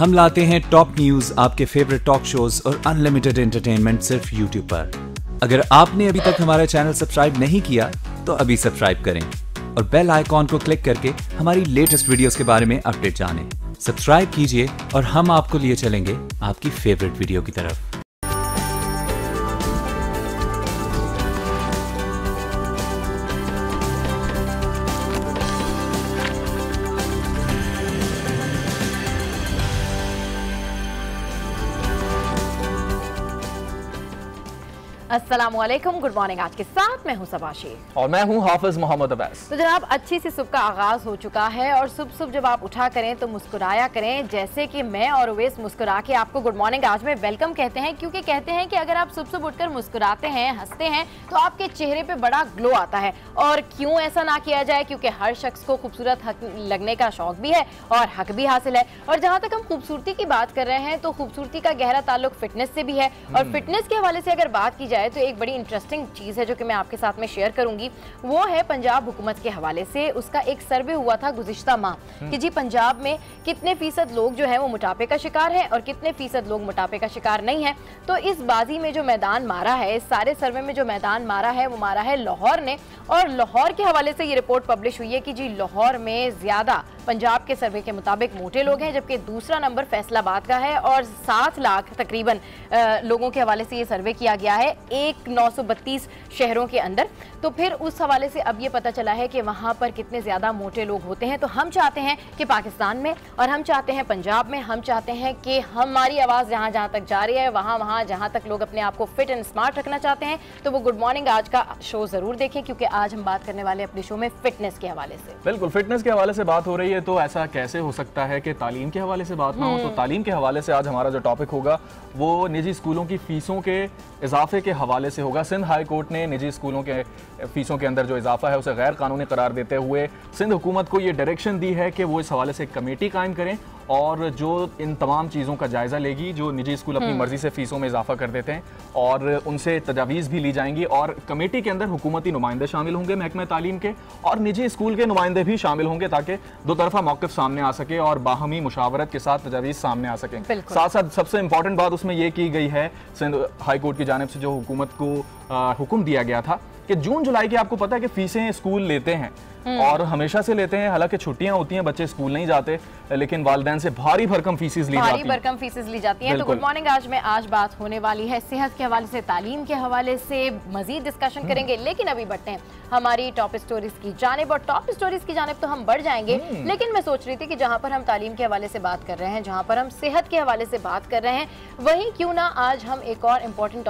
हम लाते हैं top news, आपके फेवरेट टॉक शोज और अनलिमिटेड एंटरटेनमेंट सिर्फ यूट्यूब पर। अगर आपने अभी तक हमारा चैनल सब्सक्राइब नहीं किया तो अभी सब्सक्राइब करें और बेल आइकॉन को क्लिक करके हमारी लेटेस्ट वीडियोस के बारे में अपडेट जानें। सब्सक्राइब कीजिए और हम आपको लिए चलेंगे आपकी फेवरेट वीडियो की तरफ। अस्सलामुअलैकुम, गुड मॉर्निंग। आज के साथ मैं हूं सबाशी और मैं हूं हाफिज मोहम्मद अब्बास। तो जनाब, अच्छी सी सुबह का आगाज हो चुका है और सुबह जब आप उठा करें तो मुस्कुराया करें, जैसे कि मैं और उवैस मुस्कुरा के आपको गुड मॉर्निंग आज में वेलकम कहते हैं, क्योंकि कहते हैं कि अगर आप सुबह उठकर मुस्कुराते हैं, हंसते हैं तो आपके चेहरे पे बड़ा ग्लो आता है। और क्यों ऐसा ना किया जाए, क्योंकि हर शख्स को खूबसूरत हक लगने का शौक भी है और हक भी हासिल है। और जहाँ तक हम खूबसूरती की बात कर रहे हैं तो खूबसूरती का गहरा ताल्लुक फिटनेस से भी है। और फिटनेस के हवाले से अगर बात की जाए तो एक बड़ी इंटरेस्टिंग चीज है जो कि मैं आपके साथ में शेयर करूंगी, वो है पंजाब हुकूमत के हवाले से। उसका एक सर्वे हुआ था गुज़िश्ता माह कि जी पंजाब में कितने फीसद लोग जो है वो मोटापे का शिकार हैं और कितने फीसद लोग मोटापे का शिकार नहीं है। तो इस बाजी में जो मैदान मारा है, इस सारे सर्वे में जो मैदान मारा है वो मारा है लाहौर ने। और लाहौर के हवाले से ये रिपोर्ट पब्लिश हुई है कि जी लाहौर में ज्यादा पंजाब के सर्वे के मुताबिक मोटे लोग हैं, जबकि दूसरा नंबर फैसलाबाद का है और 7 लाख तकरीबन लोगों के हवाले से ये सर्वे किया गया है 932 शहरों के अंदर। तो फिर उस हवाले से अब ये पता चला है कि वहाँ पर कितने ज़्यादा मोटे लोग होते हैं। तो हम चाहते हैं कि पाकिस्तान में, और हम चाहते हैं पंजाब में, हम चाहते हैं कि हमारी आवाज़ जहाँ जहाँ तक जा रही है, वहाँ जहाँ तक लोग अपने आप को फिट एंड स्मार्ट रखना चाहते हैं, तो वो गुड मॉर्निंग आज का शो ज़रूर देखें, क्योंकि आज हम बात करने वाले अपने शो में फिटनेस के हवाले से। बिल्कुल, फिटनेस के हवाले से बात हो रही है तो ऐसा कैसे हो सकता है कि तालीम के हवाले से बात ना हो। तो तालीम के हवाले से आज हमारा जो टॉपिक होगा वो निजी स्कूलों की फीसों के इजाफे के हवाले से होगा। सिंध हाई कोर्ट ने निजी स्कूलों के फीसों के अंदर जो इजाफा है उसे गैर कानूनी करार देते हुए सिंध हुकूमत को ये डायरेक्शन दी है कि वो इस हवाले से एक कमेटी कायम करें और जो इन तमाम चीज़ों का जायज़ा लेगी जो निजी स्कूल अपनी मर्जी से फीसों में इजाफा कर देते हैं, और उनसे तजावीज़ भी ली जाएंगी। और कमेटी के अंदर हुकूमती नुमाइंदे शामिल होंगे महकमे तालीम के, और निजी स्कूल के नुमाइंदे भी शामिल होंगे, ताकि दो तरफा मौक़िफ़ सामने आ सके और बाहमी मुशावरत के साथ तजावीज़ सामने आ सकें। साथ साथ सबसे इंपॉर्टेंट बात उसमें यह की गई है, सिंध हाई कोर्ट की जानिब से जो हुकूमत को हुक्म दिया गया था कि जून जुलाई की आपको पता है कि फीसें स्कूल लेते हैं और हमेशा से लेते हैं, हालांकि छुट्टियां होती हैं, बच्चे स्कूल नहीं जाते, लेकिन वालिदैन से भारी भरकम फीसेस ली जाती हैं। तो गुड मॉर्निंग आज में आज बात होने वाली है सेहत के हवाले से, तालीम के हवाले से मजीद डिस्कशन करेंगे। लेकिन अभी बढ़ते हैं हमारी टॉप स्टोरीज की जानिब, और टॉप स्टोरीज की जानिब तो हम बढ़ जाएंगे, लेकिन मैं सोच रही थी कि जहां पर हम तालीम के हवाले से बात कर रहे हैं, जहां पर हम सेहत के हवाले से बात कर रहे हैं, वहीं क्यों ना आज हम एक और इम्पोर्टेंट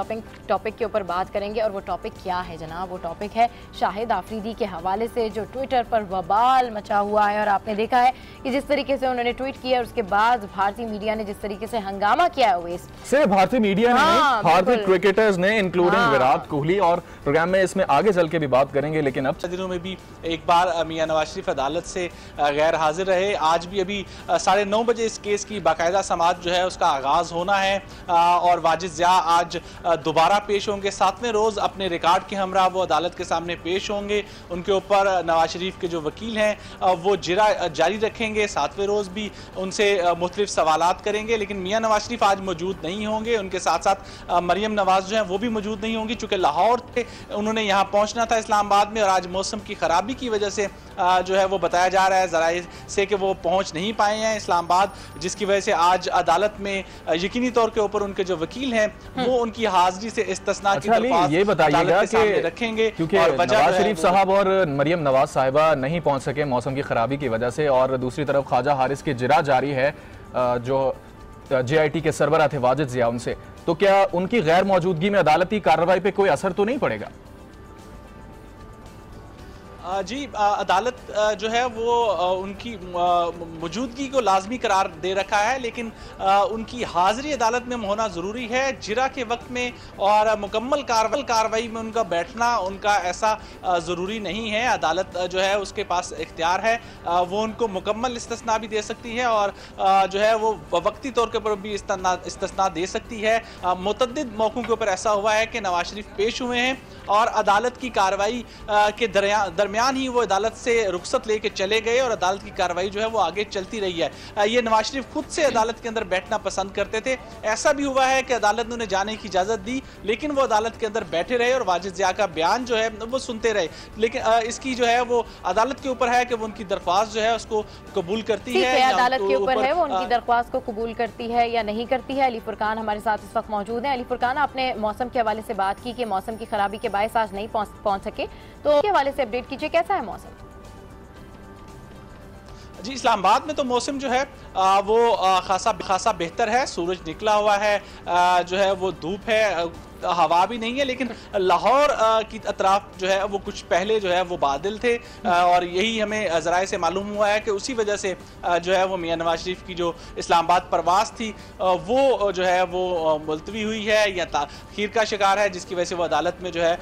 टॉपिक के ऊपर बात करेंगे। और वो टॉपिक क्या है जनाब? वो टॉपिक है शाहिद आफरीदी के हवाले से, जो ट्विटर पर वबाल मचा हुआ है। और आपने देखा है कि जिस तरीके से उन्होंने ट्वीट किया, उसके बाद भारतीय मीडिया ने जिस तरीके से हंगामा किया है, सिर्फ भारतीय मीडिया ने नहीं, भारतीय क्रिकेटर्स ने, इंक्लूडिंग विराट कोहली, और प्रोग्राम में इसमें आगे चल के भी बात करेंगे। लेकिन अब दिनों में भी एक बार मियां नवाज शरीफ अदालत से गैर हाजिर रहे। आज भी अभी 9:30 बजे इस केस की बाकायदा समाअत जो है उसका आगाज होना है, और वाजिद ज़िया आज दोबारा पेश होंगे। 7वें रोज अपने रिकॉर्ड के हमरा वो अदालत के सामने पेश होंगे। उनके ऊपर नवाज शरीफ के जो वकील हैं वो जिरा जारी रखेंगे। 7वें रोज भी उनसे मुख्तलिफ सवालात करेंगे। लेकिन मियां नवाज शरीफ आज मौजूद नहीं होंगे, उनके साथ साथ मरियम नवाज जो है वो भी मौजूद नहीं होंगी, चूंकि लाहौर से उन्होंने यहाँ पहुँचना था इस्लामाबाद में, और आज मौसम की खराबी की वजह से जो है वो बताया जा रहा है ज़राए से कि वो पहुँच नहीं पाए हैं इस्लामाबाद, जिसकी वजह से आज अदालत में यकीनी तौर के ऊपर उनके जो वकील हैं वो उनकी हाजिरी से इस्तिस्ना की दरख्वास्त ये बताइएगा कि रखेंगे, क्योंकि नवाज शरीफ साहब और मरियम नवाज साहिबा नहीं पहुंच सके मौसम की खराबी की वजह से, और दूसरी तरफ ख्वाजा हारिस की जिरा जारी है जो JIT के सरबराह थे वाजिद ज़िया, उनसे, तो क्या उनकी गैर मौजूदगी में अदालती कार्रवाई पे कोई असर तो नहीं पड़ेगा? जी, अदालत जो है वो उनकी मौजूदगी को लाजमी करार दे रखा है, लेकिन उनकी हाजिरी अदालत में होना ज़रूरी है जिरा के वक्त में, और मुकम्मल कार्रवाई में उनका बैठना उनका ऐसा ज़रूरी नहीं है। अदालत जो है उसके पास इख्तियार है, वो उनको मुकम्मल इस्तिस्ना भी दे सकती है और जो है वो वक्ती तौर के ऊपर भी इस्तिस्ना दे सकती है। मुतअद्दिद मौक़ों के ऊपर ऐसा हुआ है कि नवाज शरीफ पेश हुए हैं और अदालत की कार्रवाई के दरमियान दरमियान ही वो अदालत से रुखसत लेके चले गए और अदालत की कार्रवाई जो है वो आगे चलती रही है। ये नवाज शरीफ खुद से अदालत के अंदर बैठना पसंद करते थे। ऐसा भी हुआ है कि अदालत ने उन्हें जाने की इजाज़त दी, लेकिन वो अदालत के अंदर बैठे रहे और वाजिद ज़िया का बयान जो है वो सुनते रहे। लेकिन इसकी जो है वो अदालत के ऊपर है कि वो उनकी दरख्वास्त जो है उसको कबूल करती है। अदालत के ऊपर है वो उनकी दरख्वास्त को कबूल करती है या नहीं करती है। अली फुरकान हमारे साथ इस वक्त मौजूद हैं। अली फुरकान, आपने मौसम के हवाले से बात की कि मौसम की खराबी के बायस आज नहीं पहुंच सके, तो उसके हवाले से अपडेट कीजिए, कैसा है मौसम? जी, इस्लामाबाद में तो मौसम जो है वो खासा बेहतर है। सूरज निकला हुआ है, जो है वो धूप है, हवा भी नहीं है, लेकिन लाहौर की अतराफ जो है वो कुछ पहले जो है वो बादल थे और यही हमें ज़राए से मालूम हुआ है कि उसी वजह से जो है वो मियां नवाज शरीफ की जो इस्लामाबाद परवास थी वो जो है वो मुलतवी हुई है या ताख़ीर का शिकार है, जिसकी वजह से वो अदालत में जो है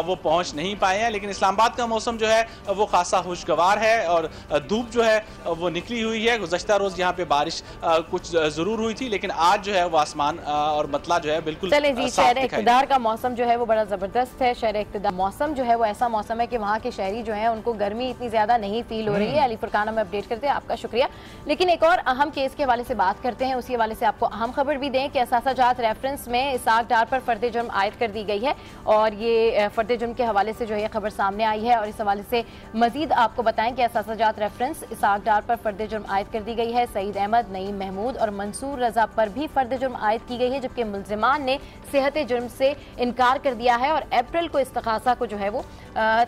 वो पहुँच नहीं पाए हैं। लेकिन इस्लामाबाद का मौसम जो है वो खासा खुशगवार है और धूप जो है वो निकली हुई है। गुज़श्ता रोज़ यहाँ पे बारिश कुछ ज़रूर हुई थी, लेकिन आज जो है वो आसमान और मतला जो है बिल्कुल साफ दिखाई इक़्तिदार का मौसम जो है वो बड़ा ज़बरदस्त है। शहर इक़्तिदार मौसम जो है वो ऐसा मौसम है कि वहाँ के शहरी जो है उनको गर्मी इतनी ज़्यादा नहीं फील हो रही है। अली फुरकान हमें अपडेट करते हैं, आपका शुक्रिया। लेकिन एक और अहम केस के हवाले से बात करते हैं, उसी हवाले से आपको अहम खबर भी दें कि असासाजात रेफरेंस में इसाक डार पर फर्द जुर्म आयद कर दी गई है और ये फर्द जुर्म के हवाले से जो है खबर सामने आई है। और इस हवाले से मजीद आपको बताएं कि असासाजात रेफरेंस इसाक डार पर फर्द जुर्म आयद कर दी गई है। सईद अहमद, नईम महमूद और मंसूर रजा पर भी फर्द जुर्म आयद की गई है, जबकि मुल्जिमान ने सेहत जुर्म से इनकार कर दिया है और अप्रैल को इस्तग़ासा को जो है वो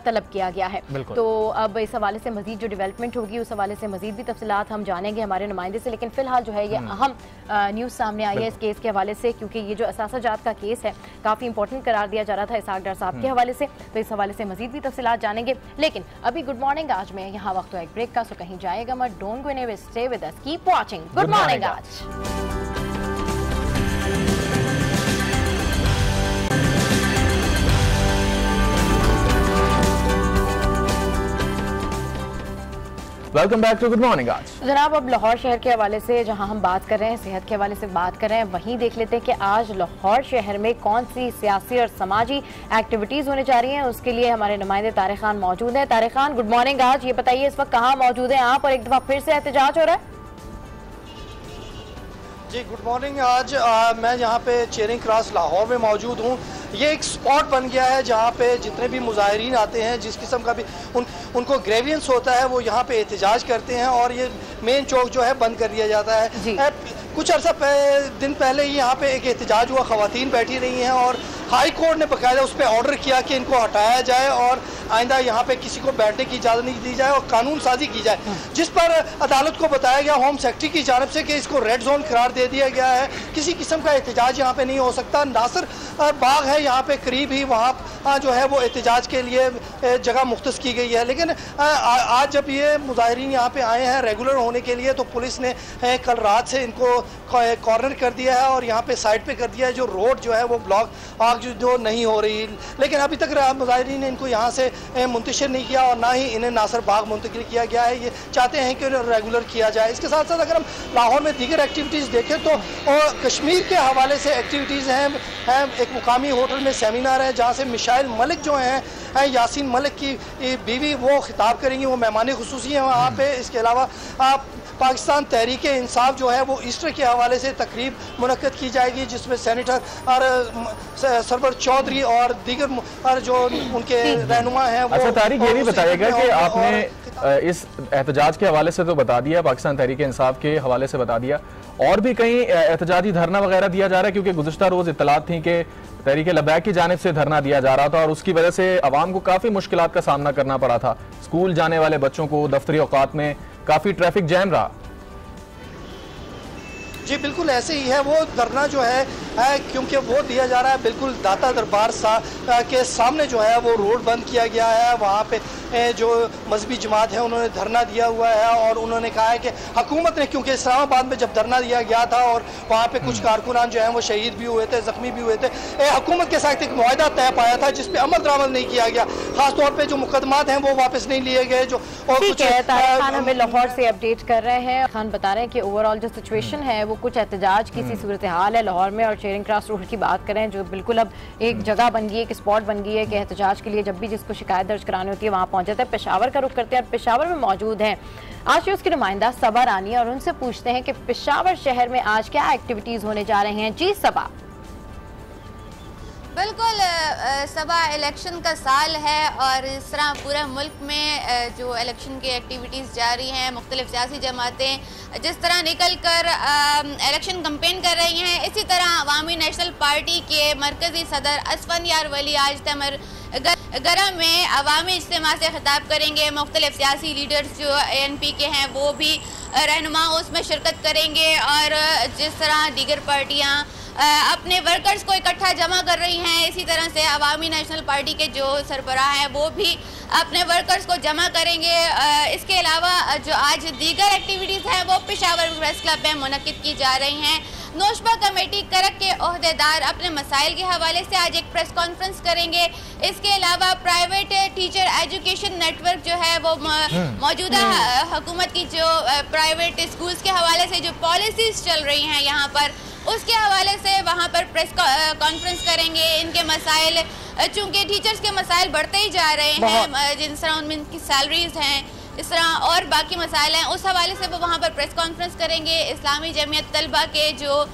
तलब किया गया है। तो अब इस हवाले से मजीद जो डेवलपमेंट होगी उस हवाले से मजीद भी तफसीलात हम जानेंगे हमारे नुमाइंदे से। लेकिन फिलहाल जो है ये अहम न्यूज़ सामने आई है इस केस के हवाले से, क्योंकि ये जो असासाजात का केस है काफ़ी इंपॉर्टेंट करार दिया जा रहा था इसाक डार साहब के हवाले से, तो इस हवाले से मजीद भी तफसीलात जानेंगे। लेकिन अभी गुड मॉर्निंग आज में यहाँ वक्त एक ब्रेक का, सो कहीं जाएगा मत, don't go anywhere, stay with us, keep watching good morning आज। Welcome back to good morning आज। जनाब, अब लाहौर शहर के हवाले से जहां हम बात कर रहे हैं, सेहत के हवाले से बात कर रहे हैं, वहीं देख लेते हैं कि आज लाहौर शहर में कौन सी सियासी और समाजी एक्टिविटीज होने जा रही हैं। उसके लिए हमारे नुमाइंदे तारिक खान मौजूद हैं। तारिक खान, गुड मॉर्निंग आज, ये बताइए इस वक्त कहाँ मौजूद हैं आप और एक दफा फिर से एहतजाज हो रहा है? जी गुड मॉर्निंग आज मैं यहाँ पे चेयरिंग क्रॉस लाहौर में मौजूद हूँ। ये एक स्पॉट बन गया है जहाँ पे जितने भी मुजाहिरीन आते हैं, जिस किस्म का भी उनको ग्रेवियंस होता है, वो यहाँ पे एहतजाज करते हैं और ये मेन चौक जो है बंद कर दिया जाता है। कुछ अर्सा दिन पहले ही यहाँ पे एक एहतजाज हुआ, ख़वातीन बैठी रही हैं और हाई कोर्ट ने बाकायदा उस पर ऑर्डर किया कि इनको हटाया जाए और आइंदा यहाँ पे किसी को बैठने की इजाज़त नहीं दी जाए और कानून साजी की जाए, जिस पर अदालत को बताया गया होम सेक्रेटरी की जानिब से कि इसको रेड जोन करार दे दिया गया है, किसी किस्म का एहतजाज यहाँ पे नहीं हो सकता। नासिर बाग है यहाँ पे करीब ही, वहाँ जो है वो एहतजाज के लिए जगह मुख्तस की गई है। लेकिन आज जब ये मुजाहिरीन यहाँ पे आए हैं रेगुलर होने के लिए, तो पुलिस ने कल रात से इनको कॉर्नर कर दिया है और यहाँ पे साइड पे कर दिया है, जो रोड जो है वो ब्लॉक आग जो नहीं हो रही। लेकिन अभी तक मुजाहिरीन ने इनको यहाँ से मुंतशिर नहीं किया और ना ही इन्हें नासिर बाग मुंतकिल किया गया है। ये चाहते हैं कि रेगुलर किया जाए। इसके साथ साथ अगर हम लाहौर में दीगर एक्टिविटीज़ देखें तो कश्मीर के हवाले से एक्टिविटीज़ हैं। एक मुकामी होटल में सेमिनार है जहाँ से मिशाइल मलिक जो हैं यासीन मलिक की बीवी, वो खिताब करेंगी, वो मेहमान खुसूसी हैं वहाँ पे। इसके अलावा पाकिस्तान तहरीक इंसाफ जो है वो ईस्टर के हवाले से तकरीब मुनक्कद की जाएगी, जिसमें सेनेटर और सरवर चौधरी और दीगर जो उनके रहनुमा हैं वो। अच्छा तारिक, ये भी बताइएगा कि आपने इस एहतजाज के हवाले से तो बता दिया, पाकिस्तान तहरीक इंसाफ के हवाले से बता दिया, और भी कहीं एहतजाजी धरना वगैरह दिया जा रहा है? क्योंकि गुज़श्ता रोज़ इत्तलात थी कि तहरीक लबैक की जानिब से धरना दिया जा रहा था और उसकी वजह से अवाम को काफ़ी मुश्किलात का सामना करना पड़ा था। स्कूल जाने वाले बच्चों को दफ्तरी औकात में काफ़ी ट्रैफिक जैम रहा। जी बिल्कुल ऐसे ही है। वो धरना जो है क्योंकि वो दिया जा रहा है बिल्कुल दाता दरबार के सामने जो है वो रोड बंद किया गया है। वहाँ पे जो मजहबी जमात है उन्होंने धरना दिया हुआ है और उन्होंने कहा है कि हुकूमत ने, क्योंकि इस्लामाबाद में जब धरना दिया गया था और वहाँ पे कुछ कारकुनान जो हैं वो शहीद भी हुए थे, ज़ख्मी भी हुए थे, हुकूमत के साथ एक मुआहदा तय पाया था जिस पर अमल दरामद नहीं किया गया। खासतौर पर जो मुकदमात हैं वो वापस नहीं लिए गए। जो और कुछ खान हमें लाहौर से अपडेट कर रहे हैं, खान बता रहे हैं कि ओवरऑल जो सिचुएशन है वो कुछ एहतजाज की सी सूरत हाल है लाहौर में और चेयरिंग क्रॉस रोड की बात करें, जो बिल्कुल अब एक जगह बन गई है, एक स्पॉट बन गई है कि एहतजाज के लिए जब भी जिसको शिकायत दर्ज करानी होती है वहाँ पहुँच जाता है। पेशावर का रुख करते हैं और पेशावर में मौजूद हैं आज उसके नुमाइंदा सबा रानी, और उनसे पूछते हैं कि पेशावर शहर में आज क्या एक्टिविटीज़ होने जा रही हैं। जी सबा। बिल्कुल सबा, इलेक्शन का साल है और इस तरह पूरे मुल्क में जो इलेक्शन की एक्टिविटीज़ जारी हैं, मुख्तलिफ सियासी जमातें जिस तरह निकल कर इलेक्शन कंपेन कर रही हैं, इसी तरह अवामी नेशनल पार्टी के मरकज़ी सदर असफंदियार वली आज तमर गरम में अवामी इज्तिमा से खिताब करेंगे। मुख्तलिफ सियासी लीडर्स जो ANP के हैं वो भी रहनुमा उसमें शिरकत करेंगे और जिस तरह दीगर पार्टियाँ अपने वर्कर्स को इकट्ठा जमा कर रही हैं, इसी तरह से अवामी नेशनल पार्टी के जो सरबराह हैं वो भी अपने वर्कर्स को जमा करेंगे। इसके अलावा जो आज दीगर एक्टिविटीज़ हैं वो पेशावर प्रेस क्लब में मुनक्किद की जा रही हैं। नौशबा कमेटी करक के ओहदेदार अपने मसाइल के हवाले से आज एक प्रेस कॉन्फ्रेंस करेंगे। इसके अलावा प्राइवेट टीचर एजुकेशन नेटवर्क जो है वो मौजूदा हुकूमत की जो प्राइवेट स्कूल्स के हवाले से जो पॉलिसीज़ चल रही हैं यहाँ पर, उसके हवाले से वहाँ पर प्रेस कॉन्फ्रेंस करेंगे। इनके मसाइल, चूँकि टीचर्स के मसाइल बढ़ते ही जा रहे हैं, जिस तरह उनमें इनकी सैलरीज हैं, इस तरह और बाकी मसाइल हैं, उस हवाले से वो वहाँ पर प्रेस कॉन्फ्रेंस करेंगे। इस्लामी जमीयत तलबा के जो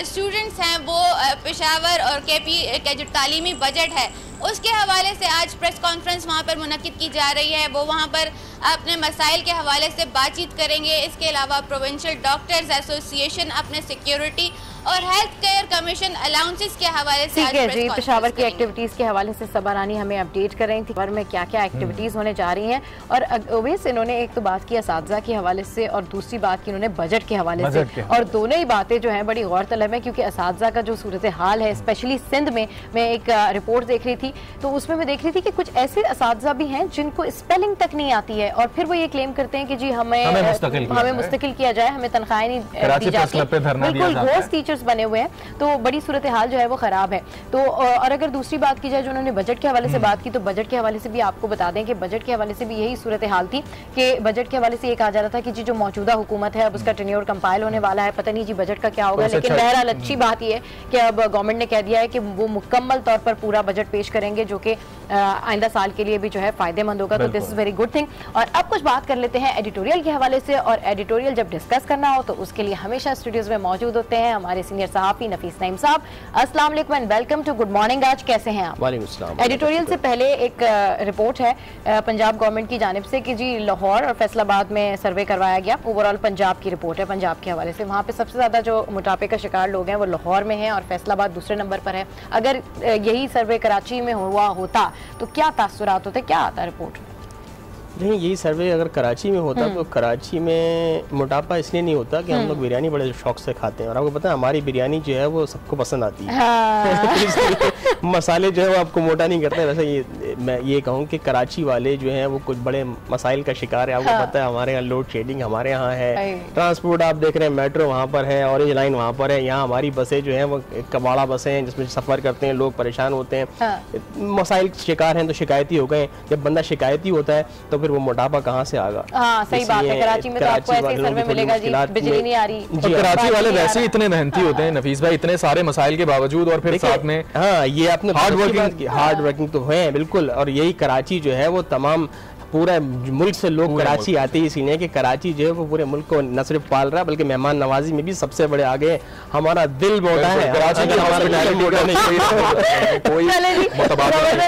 स्टूडेंट्स हैं वो पेशावर और KP का जो तालीमी बजट है उसके हवाले से आज प्रेस कॉन्फ्रेंस वहाँ पर मुनक्किद की जा रही है। वो वहाँ पर अपने मसाइल के हवाले से बातचीत करेंगे। इसके अलावा प्रोविंशियल डॉक्टर्स एसोसिएशन अपने सिक्योरिटी और हेल्थ केयर कमीशन अलाउंसेस के हवाले से ठीक है जी, पेशावर की एक्टिविटीज़ के हवाले से सबा रानी हमें अपडेट कर रही थी पर में क्या क्या एक्टिविटीज़ होने जा रही हैं। और ओवैस, इन्होंने एक तो बात की असातिज़ा के हवाले से और दूसरी बात की इन्होंने बजट के हवाले से, और दोनों ही बातें जो हैं बड़ी गौरतलब है क्योंकि असातिज़ा का जो सूरत हाल है स्पेशली सिंध में, मैं एक रिपोर्ट देख रही थी तो उसमें मैं देख रही थी कि कुछ ऐसे असातिज़ा भी हैं जिनको स्पेलिंग तक नहीं आती है और फिर वो ये क्लेम करते हैं कि जी हमें मुस्तकिल किया जाए, हमें तनख्वाहें नहीं दी जाती, बिल्कुल घोस्ट टीचर्स बने हुए हैं। तो बड़ी सूरत हाल जो है वो खराब है। तो और अगर दूसरी बात की जाए जो उन्होंने बजट के हवाले से बात की, तो बजट के हवाले से भी आपको बता दें कि बजट के हवाले से भी यही सूरत हाल थी कि बजट के हवाले से ये कहा जा रहा था कि जी जो मौजूदा हुकूमत है अब उसका टेन्योर कंपाइल होने वाला है, पता नहीं जी बजट का क्या होगा। लेकिन बहरहाल अच्छी बात यह है कि अब गवर्नमेंट ने कह दिया है कि वो मुकम्मल तौर पर पूरा बजट पेश करेंगे जो कि आइंदा साल के लिए भी जो है फायदेमंद होगा। तो this is very good thing. और अब कुछ बात कर लेते हैं एडिटोरियल के हवाले से, और एडिटोरियल जब डिस्कस करना हो तो उसके लिए हमेशा स्टूडियोज में मौजूद होते हैं हमारे सीनियर सहाफी नफीस नईम साहब। अस्सलाम वालेकुम and welcome to good morning. आज कैसे हैं आप? वालेकुम अस्सलाम। एडिटोरियल से पहले एक रिपोर्ट है पंजाब गवर्नमेंट की जानिब से कि जी लाहौर और फैसलाबाद में सर्वे करवाया गया। ओवरऑल पंजाब की रिपोर्ट है, पंजाब के हवाले से वहाँ पे सबसे ज्यादा जो मोटापे का शिकार लोग हैं वो लाहौर में हैं और फैसलाबाद दूसरे नंबर पर है। अगर यही सर्वे कराची में हुआ होता तो क्या तासुरात होते, क्या आता रिपोर्ट में? नहीं, यही सर्वे अगर कराची में होता तो कराची में मोटापा इसलिए नहीं होता कि हम लोग बिरयानी बड़े शौक से खाते हैं और आपको पता है हमारी बिरयानी जो है वो सबको पसंद आती है। हाँ। मसाले जो है वो आपको मोटा नहीं करते। वैसे मैं ये कहूँ कि कराची वाले जो हैं वो कुछ बड़े मसाइल का शिकार है। आपको पता है हमारे यहाँ लोड शेडिंग हमारे यहाँ है, ट्रांसपोर्ट आप देख रहे हैं मेट्रो वहाँ पर है, ऑरेंज लाइन वहाँ पर है, यहाँ हमारी बसें जो हैं वो कबाड़ा बसें हैं जिसमें सफ़र करते हैं लोग परेशान होते हैं, मसाइल शिकार हैं तो शिकायती हो गए। जब बंदा शिकायती होता है तो वो मोटापा कहाँ से आएगा? हाँ, सही बात है। कराची में तो आपको ऐसे सर्वे मिलेगा जी, बिजली नहीं आ रही जी। कराची वाले वैसे ही इतने मेहनती होते हैं नफीस भाई, इतने सारे मसाइल के बावजूद और फिर साथ में हाँ ये आपने हार्ड वर्किंग तो है बिल्कुल। और यही कराची जो है वो तमाम पूरा मुल्क से लोग कराची आते हैं इसलिए कि कराची जो है वो पूरे मुल्क को न सिर्फ पाल रहा है बल्कि मेहमान नवाजी में भी सबसे बड़े आगे हमारा दिल मोटा है।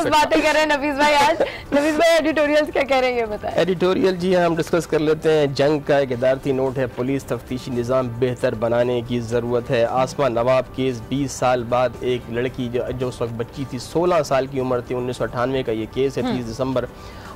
बातें कर रहे हैं नफीस भाई। आज नफीस भाई एडिटोरियल क्या कह रहे हैं बताएं। एडिटोरियल जी हम डिस्कस कर लेते हैं। जंग का एक इदारती नोट है, पुलिस तफ्तीशी निज़ाम बेहतर बनाने की ज़रूरत है। आसमा नवाब केस 20 साल बाद एक लड़की जो उस वक्त बच्ची थी, 16 साल की उम्र थी, 1998 का ये केस है। 30 दिसंबर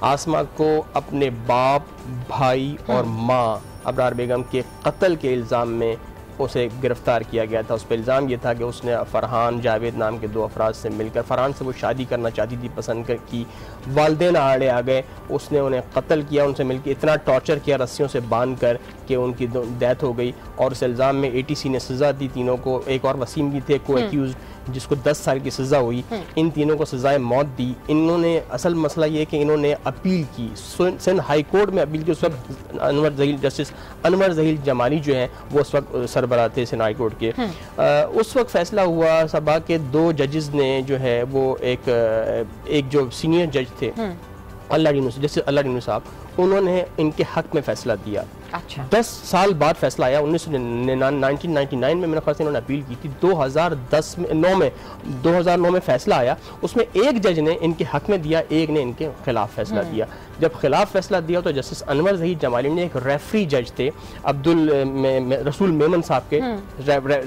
आसमा को अपने बाप, भाई और माँ अबरार बेगम के कत्ल के इल्ज़ाम में उसे गिरफ्तार किया गया था। उस पर इल्ज़ाम ये था कि उसने फरहान जावेद नाम के 2 अफराद से मिलकर, फरहान से वो शादी करना चाहती थी, पसंद कर की, वालिदैन आड़े आ गए, उसने उन्हें कत्ल किया, उनसे मिलकर इतना टॉर्चर किया रस्सियों से बांध कर कि उनकी डेथ हो गई। और उस इल्ज़ाम में ATC ने सज़ा दी तीनों को। एक और वसीम भी थे को एक्यूज़ जिसको 10 साल की सज़ा हुई, इन तीनों को सज़ाए मौत दी। इन्होंने असल मसला ये कि इन्होंने अपील की, सिंध हाई कोर्ट में अपील की। उस वक्त जस्टिस अनवर ज़हीर जमाली जो है वो उस वक्त सरबराह थे सिंध हाई कोर्ट के। उस वक्त फैसला हुआ सभा के 2 जजेस ने जो है वो एक जो सीनियर जज थे जस्टिस अल्लाह साहब, उन्होंने इनके हक में फैसला दिया। अच्छा। 10 साल बाद फैसला आया 1999 में, मेरे ख्याल से इन्होंने अपील की थी। 2009 में फैसला आया, उसमें एक जज ने इनके हक में दिया, एक ने इनके खिलाफ फैसला दिया। जब खिलाफ फैसला दिया तो जस्टिस अनवर ज़हीर जमाली ने एक रेफरी जज थे अब्दुल रसूल मेमन साहब के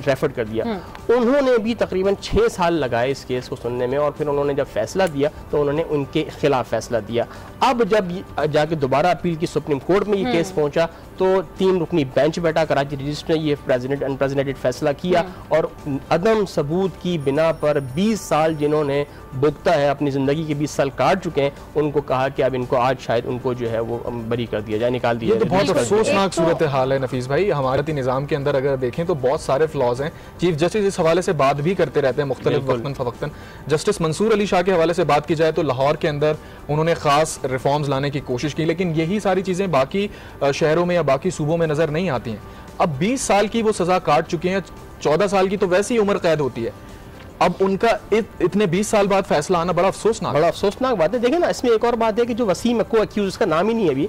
रेफर कर दिया। उन्होंने भी तकरीबन 6 साल लगाए इस केस को सुनने में, और फिर उन्होंने जब फैसला दिया तो उन्होंने उनके खिलाफ फैसला दिया। अब जब जाके दोबारा अपील की सुप्रीम कोर्ट में ये केस पहुंचा तो 3 रुकनी बेंच बैठा, कराची रजिस्ट्री ने ये अनप्रेसिडेंटेड फैसला किया, और अदम सबूत की बिना पर 20 साल जिन्होंने भुगता है, अपनी ज़िंदगी के 20 साल काट चुके हैं, उनको कहा कि अब इनको आज शायद उनको जो है वो बरी कर दिया जाए, निकाल दिया जाए। तो बहुत अफसोसनाक सूरत हाल है नफीस भाई। हमारे निज़ाम के अंदर अगर देखें तो बहुत सारे फ्लॉज हैं। चीफ जस्टिस इस हवाले से बात भी करते रहते हैं मुख्तलिफ वक्तन फवक्तन। जस्टिस मंसूर अली शाह के हवाले से बात की जाए तो लाहौर के अंदर उन्होंने खास रिफॉर्म्स लाने की कोशिश की, लेकिन यही सारी चीज़ें बाकी शहरों में या बाकी सूबों में नजर नहीं आती हैं। अब 20 साल की वो सजा काट चुके हैं, 14 साल की तो वैसे ही उम्र कैद होती है। अब उनका इतने 20 साल बाद फैसला आना बड़ा अफसोसनाक बात है। देखिए ना, इसमें एक और बात है कि जो वसीम को अक्यूज, उसका नाम ही नहीं है अभी,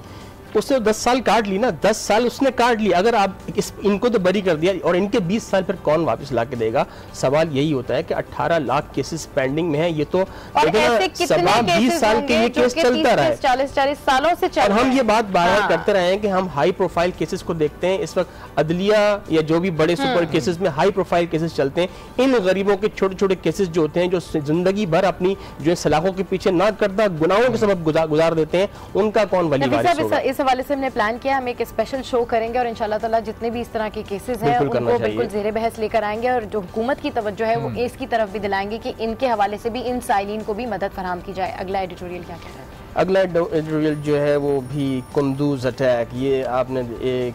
उसने 10 साल काट ली ना, 10 साल उसने काट ली। अगर आप इनको तो बरी कर दिया और इनके 20 साल फिर कौन वापस ला के देगा? सवाल यही होता है कि 18 लाख केसेस पेंडिंग में है। ये तो 20 साल के ये केस चलता रहा है, 40 सालों से चल रहा है। और हम ये बात बार करते रहे हैं कि हम हाई प्रोफाइल केसेस को देखते हैं। इस वक्त अदलिया या जो भी बड़े सुपर केसेस में हाई प्रोफाइल केसेस चलते हैं। इन गरीबों के छोटे छोटे केसेस जो होते हैं, जो जिंदगी भर अपनी जो सलाखों के पीछे ना करता गुनाहों के सबब गुजार देते हैं, उनका कौन वली वारिस होगा? इस हवाले से हमने प्लान किया, हम एक स्पेशल शो करेंगे और इंशाल्लाह ताला जितने भी इस तरह के केसेस हैं उनको बिल्कुल ज़ेरे बहस लेकर आएंगे, और जो हुकूमत की तवज्जो है वो इसकी तरफ भी दिलाएंगे कि इनके हवाले से भी इन साइलिन को भी मदद फराहम की जाए। अगला एडिटोरियल क्या कह रहा है? अगला एडिटोरियल जो है वो भी कुंदूज अटैक। ये आपने एक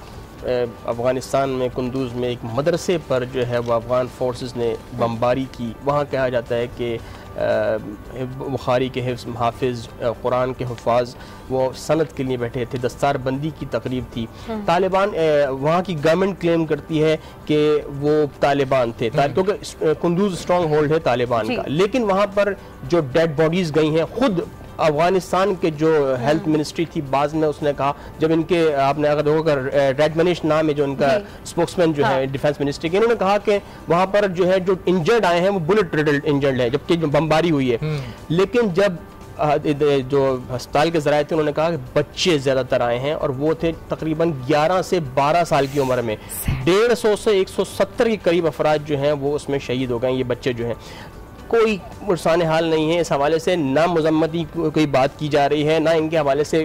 अफ़गानिस्तान में कुंदूज में एक मदरसे पर जो है वो अफ़गान फोर्सेस ने बमबारी की। वहाँ कहा जाता है कि बुखारी के हाफिज़, कुरान के हुफ़ाज़ वो सनत के लिए बैठे थे, दस्तारबंदी की तकरीब थी। तालिबान, वहाँ की गवर्नमेंट क्लेम करती है कि वो तालिबान थे, क्योंकि कुंदूज स्ट्रॉन्ग होल्ड है तालिबान का। लेकिन वहाँ पर जो डेड बॉडीज़ गई हैं, खुद अफगानिस्तान के जो हेल्थ मिनिस्ट्री थी बाज़ में उसने कहा, जब इनके आपने अगर देखोगे रेडमनीश नाम है जो इनका स्पोक्समैन जो है डिफेंस मिनिस्ट्री के, इन्होंने कहा कि वहाँ पर जो है जो इंजर्ड आए हैं वो बुलेट रिडल्ड इंजर्ड है, जबकि जो बमबारी हुई है। लेकिन जब जो अस्पताल के ज़राए थे उन्होंने कहा कि बच्चे ज़्यादातर आए हैं, और वो थे तकरीबन 11 से 12 साल की उम्र में। 150 से 170 के करीब अफराद जो हैं वो उसमें शहीद हो गए। ये बच्चे जो हैं, कोई नुकसान हाल नहीं है इस हवाले से, ना मजम्मती कोई बात की जा रही है, ना इनके हवाले से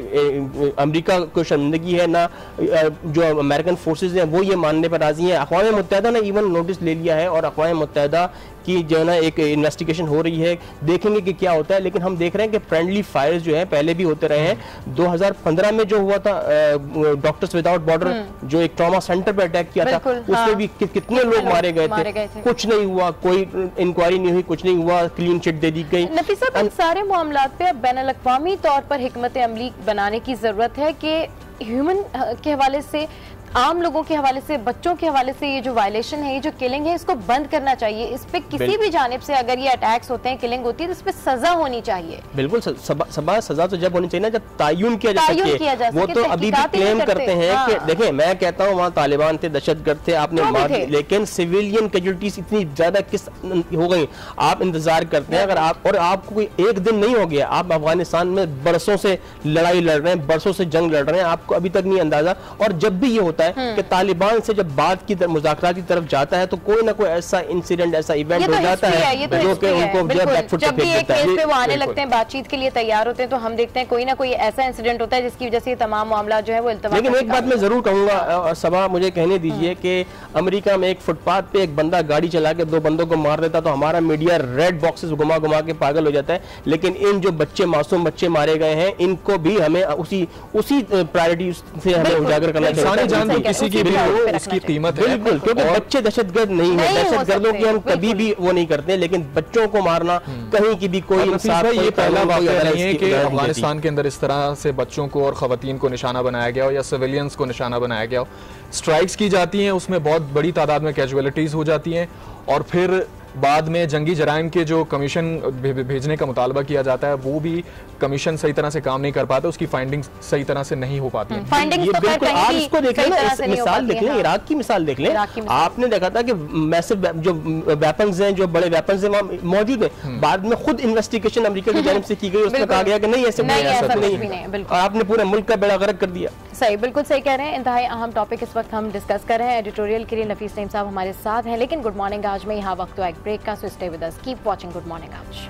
अमेरिका को शर्मिंदगी है, ना जो अमेरिकन फोर्सेस हैं वो ये मानने पर राजी हैं। अक़वाम मुत्तहिदा ने इवन नोटिस ले लिया है, और अक़वाम मुत्तहिदा की जो है ना एक इन्वेस्टिगेशन हो रही है, देखेंगे कि क्या होता है। लेकिन हम देख रहे हैं कि फ्रेंडली फायर्स जो है पहले भी होते रहे हैं। 2015 में जो हुआ था डॉक्टर्स विदाउट बॉर्डर, जो एक ट्रॉमा सेंटर पर अटैक किया था, उसमें भी कितने लोग मारे गए थे, कुछ नहीं हुआ, कोई इंक्वायरी नहीं हुई, कुछ नहीं हुआ, क्लीन चिट दे दी गई। नफीसा, इन सारे मामलात पे अब बैनुल-अक़वामी तौर पर हिकमत अमली बनाने की जरूरत है कि ह्यूमन के हवाले से, आम लोगों के हवाले से, बच्चों के हवाले से ये जो वायलेशन है, ये जो किलिंग है, इसको बंद करना चाहिए। इस पे किसी भी जानिब से अगर ये अटैक्स होते हैं, किलिंग होती है, तो इस पे सजा होनी चाहिए। बिल्कुल, सजा तो जब होनी चाहिए ना, जब तायुन किया जा सके। वो तो अभी भी क्लेम करते हैं कि देखिए, मैं कहता हूँ वहाँ तालिबान थे, दहशतगर्द थे, आपने मार, लेकिन सिविलियन कैजुअल्टीज इतनी ज्यादा किस हो गई। आप इंतजार करते हैं, अगर आप, और आपको कोई एक दिन नहीं हो गया, आप अफगानिस्तान में बरसों से लड़ाई लड़ रहे हैं, बरसों से जंग लड़ रहे हैं, आपको अभी तक नहीं अंदाजा। और जब भी ये होता है कि तालिबान से जब बात की मुज़ाकरात की तरफ जाता है, तो कोई ना कोई ऐसा इंसिडेंट, ऐसा इवेंट हो जाता है जो कि उनको बैकफुट पे फेंक देता है। वो आने लगते हैं, बातचीत के लिए तैयार होते हैं, तो हम देखते हैं कोई ना कोई ऐसा इंसिडेंट होता है जिसकी वजह से तमाम मामला जो है वो इल्तवा। लेकिन एक बात मैं जरूर कहूंगा, और सबा मुझे कहने दीजिए कि अमेरिका में एक फुटपाथ पे एक बंदा गाड़ी चला के 2 बंदों को मार देता तो हमारा मीडिया रेड बॉक्सेस घुमा घुमा के पागल हो जाता है। लेकिन इन जो बच्चे, मासूम बच्चे मारे गए हैं, इनको भी हमें उसी प्रायोरिटी से हमें उजागर करना चाहिए। तो किसी की भी उसकी कीमत है, बिल्कुल, क्योंकि बच्चे दहशतगर्द नहीं है, दहशतगर्दों की हम कभी भी वो नहीं करते, लेकिन बच्चों को मारना कहीं की भी कोई इंसाफ, ये पहला वाक़या नहीं है कि अफगानिस्तान के अंदर इस तरह से बच्चों को और खवातीन को निशाना बनाया गया हो या सिविलियंस को निशाना बनाया गया हो। स्ट्राइक्स की जाती हैं, उसमें बहुत बड़ी तादाद में कैजुअलिटीज हो जाती हैं और फिर बाद में जंगी जराइम के जो कमीशन भेजने का मुतालबा किया जाता है वो भी कमीशन सही तरह से काम नहीं कर पाता, उसकी फाइंडिंग सही तरह से नहीं हो पाती है। ये बिल्कुल आप इसको देख लें, मिसाल देख लें, इराक की मिसाल देख लें। आपने देखा था कि मैसिव जो वेपन्स हैं, जो बड़े वेपन्स हैं वहाँ मौजूद हैं, बाद में खुद इन्वेस्टिगेशन अमेरिका की जानिब से की गई, उसमें कहा गया कि नहीं ऐसे नहीं, आपने पूरे मुल्क का बेड़ा गर्क कर दिया। सही, बिल्कुल सही कह रहे हैं। इंतहाई अहम टॉपिक इस वक्त हम डिस्कस कर रहे हैं। एडिटोरियल के लिए नफीस नईम साहब हमारे साथ हैं, लेकिन गुड मॉर्निंग आज में यहाँ वक्त हुआ एक ब्रेक का, so stay with us, keep watching good morning आज।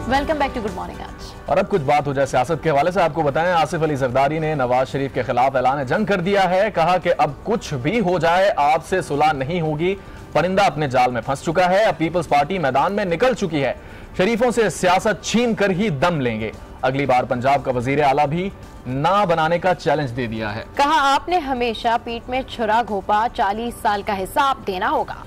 Welcome back to good morning आज। और अब कुछ बात हो जाए सियासत के हवाले से। आपको बताएं, आसिफ अली जरदारी ने नवाज शरीफ के खिलाफ ऐलान जंग कर दिया है। कहा कि अब कुछ भी हो जाए आपसे सुलह नहीं होगी, परिंदा अपने जाल में फंस चुका है, अब पीपल्स पार्टी मैदान में निकल चुकी है, शरीफों से सियासत छीन कर ही दम लेंगे। अगली बार पंजाब का वजीर आला भी ना बनाने का चैलेंज दे दिया है। कहा आपने हमेशा पीठ में छुरा घोपा, 40 साल का हिसाब देना होगा।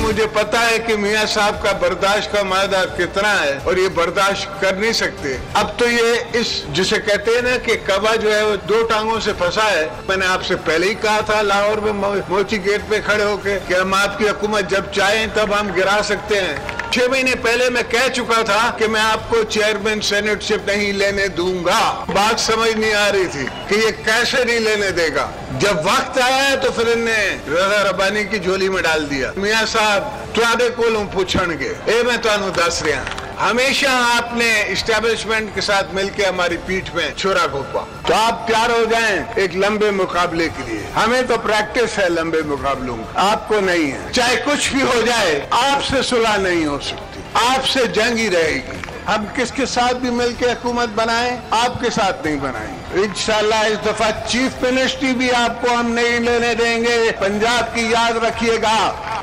मुझे पता है कि मियां साहब का बर्दाश्त का मायदा कितना है और ये बर्दाश्त कर नहीं सकते। अब तो ये इस जिसे कहते हैं ना कि कबा जो है वो 2 टांगों से फंसा है। मैंने आपसे पहले ही कहा था लाहौर में मोची गेट पे खड़े होके कि हम आपकी हुकूमत जब चाहें तब हम गिरा सकते हैं। 6 महीने पहले मैं कह चुका था कि मैं आपको चेयरमैन सेनेटशिप नहीं लेने दूंगा। बात समझ नहीं आ रही थी कि ये कैसे नहीं लेने देगा। जब वक्त आया है तो फिर इन्हें रजा रब्बानी की झोली में डाल दिया। मियां साहब तुहाडे कोलों पूछणगे, ए मैं तुहानू दस रहा, हमेशा आपने इस्टेब्लिशमेंट के साथ मिलकर हमारी पीठ में छुरा घोपा। तो आप तैयार हो जाएं एक लंबे मुकाबले के लिए। हमें तो प्रैक्टिस है लंबे मुकाबलों, आपको नहीं है। चाहे कुछ भी हो जाए आपसे सुलह नहीं हो सकती, आपसे जंग ही रहेगी। हम किसके साथ भी मिलकर हुकूमत बनाएं, आपके साथ नहीं बनाएंगे। इंशाल्लाह इस दफा चीफ मिनिस्ट्री भी आपको हम नहीं लेने देंगे। पंजाब की याद रखिएगा,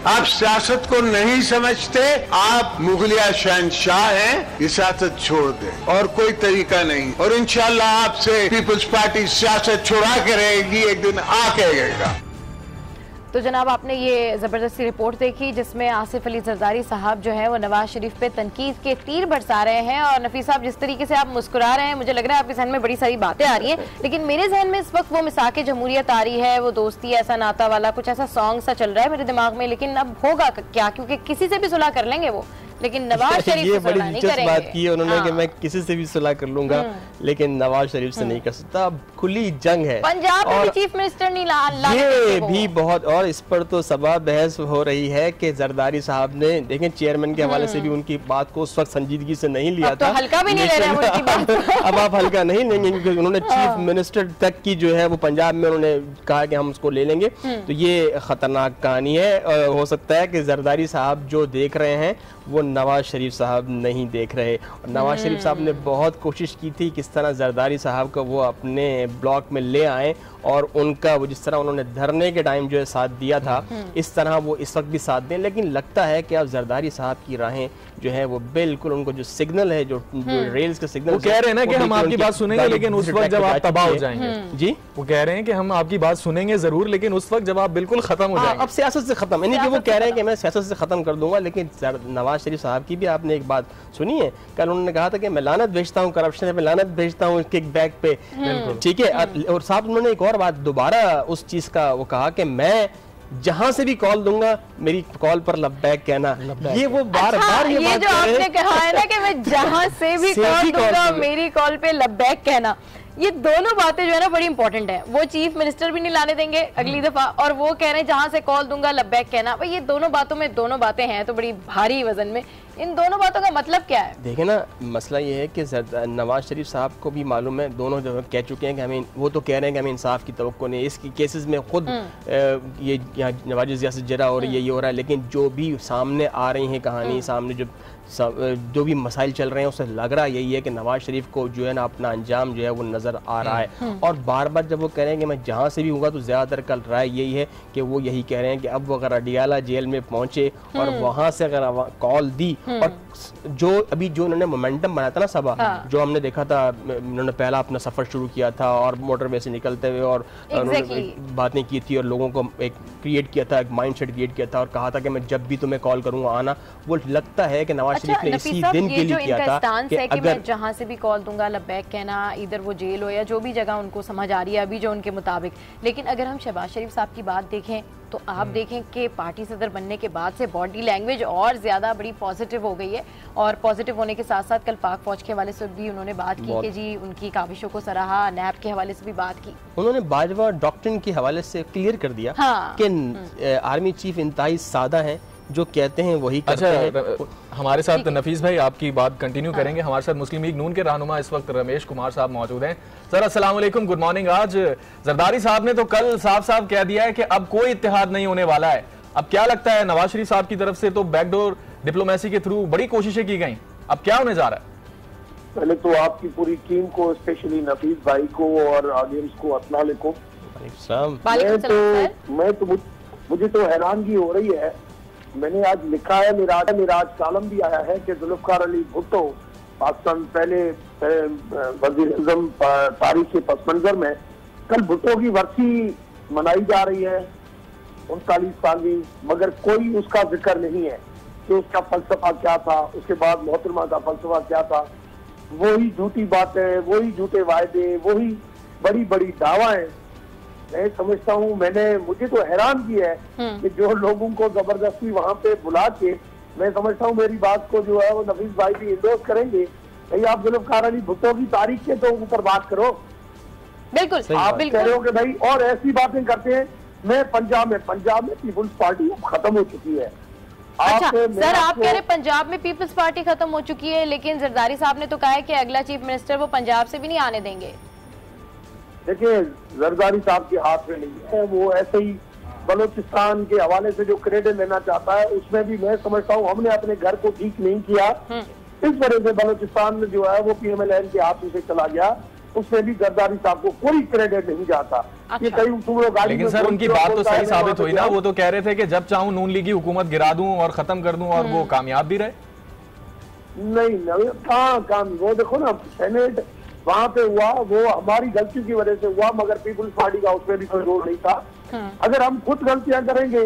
आप सियासत को नहीं समझते, आप मुगलिया शहनशाह हैं, ये सियासत छोड़ दें और कोई तरीका नहीं। और इंशाल्लाह आपसे पीपल्स पार्टी सियासत छुड़ा के रहेगी, एक दिन आके रहेगा। तो जनाब आपने ये ज़बरदस्ती रिपोर्ट देखी जिसमें आसिफ अली जरदारी साहब जो है वो नवाज शरीफ पे तनकीद के तीर बरसा रहे हैं। और नफीस साहब जिस तरीके से आप मुस्कुरा रहे हैं, मुझे लग रहा है आपके जहन में बड़ी सारी बातें आ रही हैं, लेकिन मेरे जहन में इस वक्त वो मिसाक जमहूरियत आ रही है, वो दोस्ती ऐसा नाता वाला कुछ ऐसा सॉन्ग सा चल रहा है मेरे दिमाग में। लेकिन अब होगा क्या, क्योंकि किसी से भी सुलह कर लेंगे वो, लेकिन नवाज शरीफ ये बड़ी दिलचस्प बात की है उन्होंने कि मैं किसी से भी सुलह कर लूंगा, लेकिन नवाज शरीफ से नहीं कर सकता। अब खुली जंग है, पंजाब में चीफ मिनिस्टर नहीं ला ये भी बहुत, और इस पर तो सबा बहस हो रही है कि जरदारी साहब ने देखें चेयरमैन के हवाले से भी उनकी बात को उस वक्त संजीदगी से नहीं लिया था। हल्का भी नहीं ले रहे हैं उनकी बात। अब आप हल्का नहीं लेंगे क्योंकि उन्होंने चीफ मिनिस्टर तक की जो है वो पंजाब में उन्होंने कहा कि हम उसको ले लेंगे, तो ये खतरनाक कहानी है। हो सकता है कि जरदारी साहब जो देख रहे हैं वो नवाज शरीफ साहब नहीं देख रहे। और नवाज शरीफ साहब ने बहुत कोशिश की थी किस तरह जरदारी साहब को वो अपने ब्लॉक में ले आए और उनका वो जिस तरह उन्होंने धरने के टाइम जो है साथ दिया था इस तरह वो इस वक्त भी साथ दें। लेकिन लगता है कि अब जरदारी साहब की राहें जो है वो बिल्कुल उनको जो सिग्नल है जो रेल्स के सिग्नल वो कह रहे हैं ना कि हम आपकी बात सुनेंगे लेकिन उस वक्त जब आप तबाह हो जाएंगे। जी वो कह रहे हैं कि हम आपकी बात सुनेंगे जरूर लेकिन उस वक्त जब आप बिल्कुल खत्म हो जाएंगे। अब सियासत से खत्म, यानी कि वो कह रहे हैं कि मैं सियासत से खत्म कर दूंगा। लेकिन नवाज शरीफ साहब की भी आपने एक बात सुनी है, कल उन्होंने कहा था कि मैं लानत भेजता हूँ करप्शन पे, लानत भेजता हूँ किक बैक पे, ठीक है। और साहब उन्होंने एक और बात दोबारा उस चीज का वो कहा कि मैं जहां से भी कॉल दूंगा मेरी कॉल पर लबैक कहना। ये वो बार बार ये जो आपने कहा है ना कि मैं जहां से भी कॉल दूंगा मेरी कॉल पे लबैक कहना, ये दोनों बातें जो है ना बड़ी इंपॉर्टेंट है। वो चीफ मिनिस्टर भी नहीं लाने देंगे अगली दफा और वो कह रहे हैं जहां से कॉल दूंगा लबैक कहना। भाई ये दोनों बातों में दोनों बातें हैं तो बड़ी भारी वजन में। इन दोनों बातों का मतलब क्या है? देखिए ना, मसला ये है कि नवाज शरीफ साहब को भी मालूम है, दोनों जो कह चुके हैं कि हमें, वो तो कह रहे हैं कि हमें इंसाफ की तवक्को नहीं, इसकी केसेस में खुद ये यहाँ नवाज सियासत जरा हो रही है, ये हो रहा है, लेकिन जो भी सामने आ रही है कहानी, सामने जो भी मसाइल चल रहे हैं, उससे लग रहा यही है कि नवाज शरीफ को जो है ना अपना अंजाम जो है वो नज़र आ रहा है। और बार बार जब वो कह रहे हैं कि मैं जहाँ से भी हूँगा, तो ज़्यादातर कल राय यही है कि वो यही कह रहे हैं कि अब वो अगर अडियाला जेल में पहुँचे और वहाँ से अगर कॉल दी, और जो अभी जो उन्होंने मोमेंटम बनाया था ना सभा, जो हमने देखा था, उन्होंने पहला अपना सफ़र शुरू किया था और मोटरवे से निकलते हुए और उन्होंने बातें की थी और लोगों को एक क्रिएट किया था, एक माइंड सेट क्रिएट किया था और कहा था कि मैं जब भी तुम्हें कॉल करूँगा आना। वो लगता है कि नवाज शरीफ ने इसी दिन के लिए किया था कि अगर मैं जहां से भी कॉल दूंगा लब्बैक कहना, इधर वो जेल हो या जो भी जगह उनको समझ आ रही है अभी जो उनके मुताबिक। लेकिन अगर हम शहबाज शरीफ साहब की बात देखें तो आप देखें कि पार्टी सदर बनने के बाद से बॉडी लैंग्वेज और ज्यादा बड़ी पॉजिटिव हो गई है, और पॉजिटिव होने के साथ साथ कल पाक फौज के हवाले से भी उन्होंने बात की कि जी उनकी काविशों को सराहा, नैब के हवाले से भी बात की। उन्होंने बाजवा डॉक्ट्रिन के हवाले से क्लियर कर दिया कि आर्मी चीफ इंतहाई सादा है, जो कहते हैं वही करते हैं। हमारे साथ नफीस भाई आपकी बात कंटिन्यू करेंगे। हमारे साथ मुस्लिम लीग नून के रहनुमा इस वक्त रमेश कुमार साहब मौजूद हैं। सर अस्सलाम वालेकुम, गुड मॉर्निंग। आज जरदारी साहब ने तो कल साफ साफ कह दिया है कि अब कोई इत्तेहाद नहीं होने वाला है। अब क्या लगता है, नवाज शरीफ साहब की तरफ से तो बैकडोर डिप्लोमेसी के थ्रू बड़ी कोशिशें की गई, अब क्या होने जा रहा है? पहले तो आपकी पूरी टीम को, स्पेशली नफीस भाई को और ऑडियंस को अस्सलाम वालेकुम। मुझे तो हैरानगी हो रही है। मैंने आज लिखा है, मिराज कालम भी आया है कि जुल्फकार अली भुट्टो पाकिस्तान पहले वज़ीर-ए-आज़म तारीख के पस मंजर में कल भुट्टो की वर्सी मनाई जा रही है 39 साल, मगर कोई उसका जिक्र नहीं है कि उसका फलसफा क्या था, उसके बाद मोहतरमा का फलसफा क्या था। वही झूठी बातें, वही झूठे वायदे, वही बड़ी बड़ी दावाएं। मैं समझता हूँ, मुझे तो हैरान की है कि जो लोगों को जबरदस्ती वहाँ पे बुला के, मैं समझता हूँ मेरी बात को जो है वो नफीस भाई भी इंडोर्स करेंगे। भाई आप जुल्फकार अली भुट्टो की तारीख के तो ऊपर बात करो। बिल्कुल आप कह रहे हो कि भाई और ऐसी बातें करते हैं। मैं पंजाब में पीपुल्स पार्टी खत्म हो चुकी है। अच्छा सर, आप कह रहे पंजाब में पीपल्स पार्टी खत्म हो चुकी है, लेकिन जरदारी साहब ने तो कहा है कि अगला चीफ मिनिस्टर वो पंजाब से भी नहीं आने देंगे। देखिए, जरदारी साहब के हाथ में नहीं है, वो ऐसे ही बलोचिस्तान के हवाले से जो क्रेडिट लेना चाहता है, उसमें भी मैं समझता हूँ हमने अपने घर को ठीक नहीं किया। इस वजह से बलोचिस्तान में जो है वो PMLN के हाथों से चला गया, उसमें भी जरदारी साहब को कोई क्रेडिट नहीं जाता। ये कई गाड़ी, लेकिन सर उनकी बात तो सही साबित हुई ना, वो तो कह रहे थे कि जब चाहूं नून लीगी हुकूमत गिरा दूं और खत्म कर दूं, और वो कामयाब भी रहे। नहीं कहाँ वो देखो ना, सेनेट वहाँ पे हुआ, वो हमारी गलती की वजह से हुआ, मगर पीपुल्स पार्टी का उसमें भी कोई रोल नहीं था। अगर हम खुद गलतियां करेंगे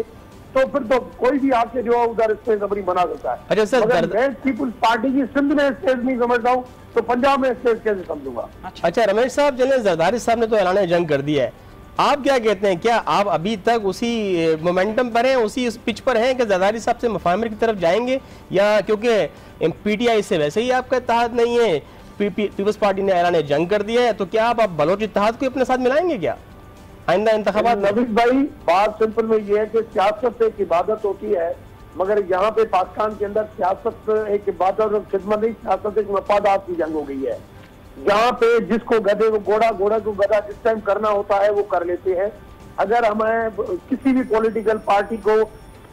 तो फिर तो कोई भी आके जो है उधर स्टेज अपनी बना सकता है। अच्छा सर, मैं पीपुल्स पार्टी की सिंध में स्टेज नहीं समझता हूँ तो पंजाब में स्टेज कैसे समझूंगा? अच्छा रमेश साहब, चले जरदारी साहब ने तो ऐलान जंग कर दिया है, आप क्या कहते हैं? क्या आप अभी तक उसी मोमेंटम पर हैं, उसी पिच पर हैं कि जरदारी साहब से मुफाहमत की तरफ जाएंगे, या क्योंकि PTI से वैसे ही आपका इत्तेहाद नहीं है, पीपल्स पार्टी ने ऐलान जंग कर दिया है, तो क्या आप बलोच इत्तेहाद को अपने साथ मिलाएंगे क्या आइंदा इंतखाबात? नवीद भाई, बात सिंपल में ये है कि सियासत एक इबादत होती है, मगर यहाँ पे पाकिस्तान के अंदर सियासत एक इबादत और खिदमत नहीं, सियासत एक मफादात की जंग हो गई है। यहाँ पे जिसको गधे को घोड़ा, घोड़ा को गधा जिस टाइम करना होता है वो कर लेते हैं। अगर हमें किसी भी पॉलिटिकल पार्टी को,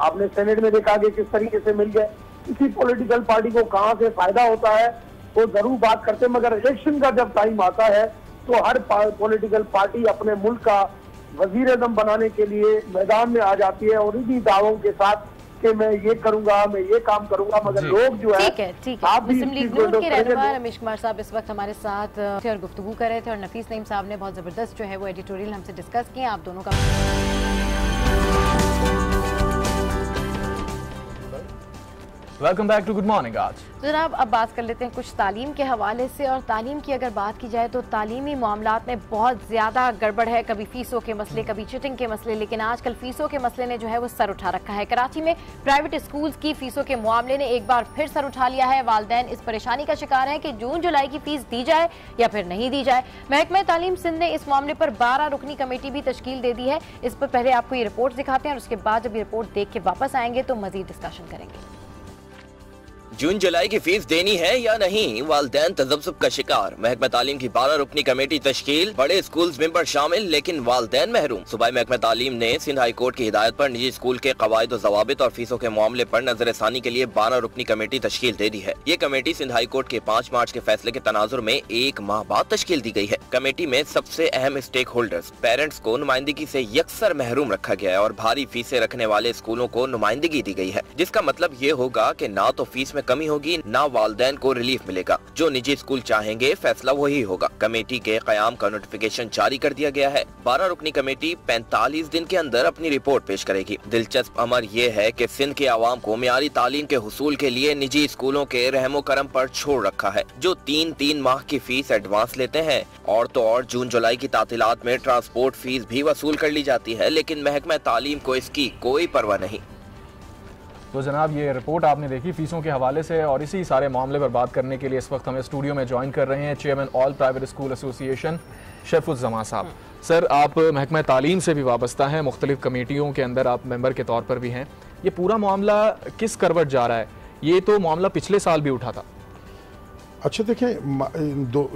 आपने सेनेट में देखा कि किस तरीके से मिल गए, किसी पॉलिटिकल पार्टी को कहाँ से फायदा होता है वो जरूर बात करते हैं, मगर इलेक्शन का जब टाइम आता है तो हर पॉलिटिकल पार्टी अपने मुल्क का वज़ीर-ए-आज़म बनाने के लिए मैदान में आ जाती है और इन्हीं दावों के साथ कि मैं ये करूंगा, मैं ये काम करूंगा, मगर लोग जो है ठीक है। मुस्लिम लीग नून के रहनुमा रमेश कुमार साहब इस वक्त हमारे साथ थे और गुफ्तगू कर रहे थे, और नफीस नईम साहब ने बहुत जबरदस्त जो है वो एडिटोरियल हमसे डिस्कस किए। आप दोनों का welcome back to good morning. आज जनाब अब बात कर लेते हैं कुछ तालीम के हवाले से, और तालीम की अगर बात की जाए तो तालीमी मामलात में बहुत ज़्यादा गड़बड़ है। कभी फीसों के मसले, कभी चिटिंग के मसले, लेकिन आजकल फीसों के मसले ने जो है वो सर उठा रखा है। कराची में प्राइवेट स्कूल्स की फीसों के मामले ने एक बार फिर सर उठा लिया है। वालिदैन इस परेशानी का शिकार हैं कि जून जुलाई की फीस दी जाए या फिर नहीं दी जाए। महकमा तालीम सिंध ने इस मामले पर 12 रुकनी कमेटी भी तश्कील दे दी है। इस पर पहले आपको ये रिपोर्ट दिखाते हैं और उसके बाद जब ये रिपोर्ट देख के वापस आएंगे तो मजीद डिस्कशन करेंगे। जून जुलाई की फीस देनी है या नहीं, वालिदैन तजब्जुब का शिकार। महकमा तालीम की 12 रुकनी कमेटी तश्कील, बड़े स्कूल मेंबर शामिल लेकिन वालिदैन महरूम। सूबाई महकमा तालीम ने सिंध हाई कोर्ट की हिदायत पर निजी स्कूल के कवायद और जवाबित और फीसों के मामले पर नजरसानी के लिए 12 रुकनी कमेटी तश्कील दे दी है। ये कमेटी सिंध हाई कोर्ट के 5 मार्च के फैसले के तनाजुर में 1 माह बाद तश्कील दी गई है। कमेटी में सबसे अहम स्टेक होल्डर्स पेरेंट्स को नुमाइंदगी से यकसर महरूम रखा गया है और भारी फीसें रखने वाले स्कूलों को नुमाइंदगी दी गई है, जिसका मतलब ये होगा कि ना तो फीस में कमी होगी ना वालिदैन को रिलीफ मिलेगा। जो निजी स्कूल चाहेंगे फैसला वही होगा। कमेटी के कयाम का नोटिफिकेशन जारी कर दिया गया है। 12 रुकनी कमेटी 45 दिन के अंदर अपनी रिपोर्ट पेश करेगी। दिलचस्प अमर ये है कि सिंध के आवाम को मियारी तालीम के हुसूल के लिए निजी स्कूलों के रहमो करम पर छोड़ रखा है, जो 3-3 माह की फीस एडवांस लेते हैं। और तो और जून जुलाई की तातीलात में ट्रांसपोर्ट फीस भी वसूल कर ली जाती है, लेकिन महकमा तालीम को इसकी कोई परवाह नहीं। तो जनाब ये रिपोर्ट आपने देखी फीसों के हवाले से, और इसी सारे मामले पर बात करने के लिए इस वक्त हमें स्टूडियो में ज्वाइन कर रहे हैं chairman all private school association Sharfuzzama साहब। सर, आप महकमा तालीम से भी वाबस्ता हैं, मुख्तलिफ कमेटियों के अंदर आप मेंबर के तौर पर भी हैं। ये पूरा मामला किस करवट जा रहा है? ये तो मामला पिछले साल भी उठा था। अच्छा देखिए,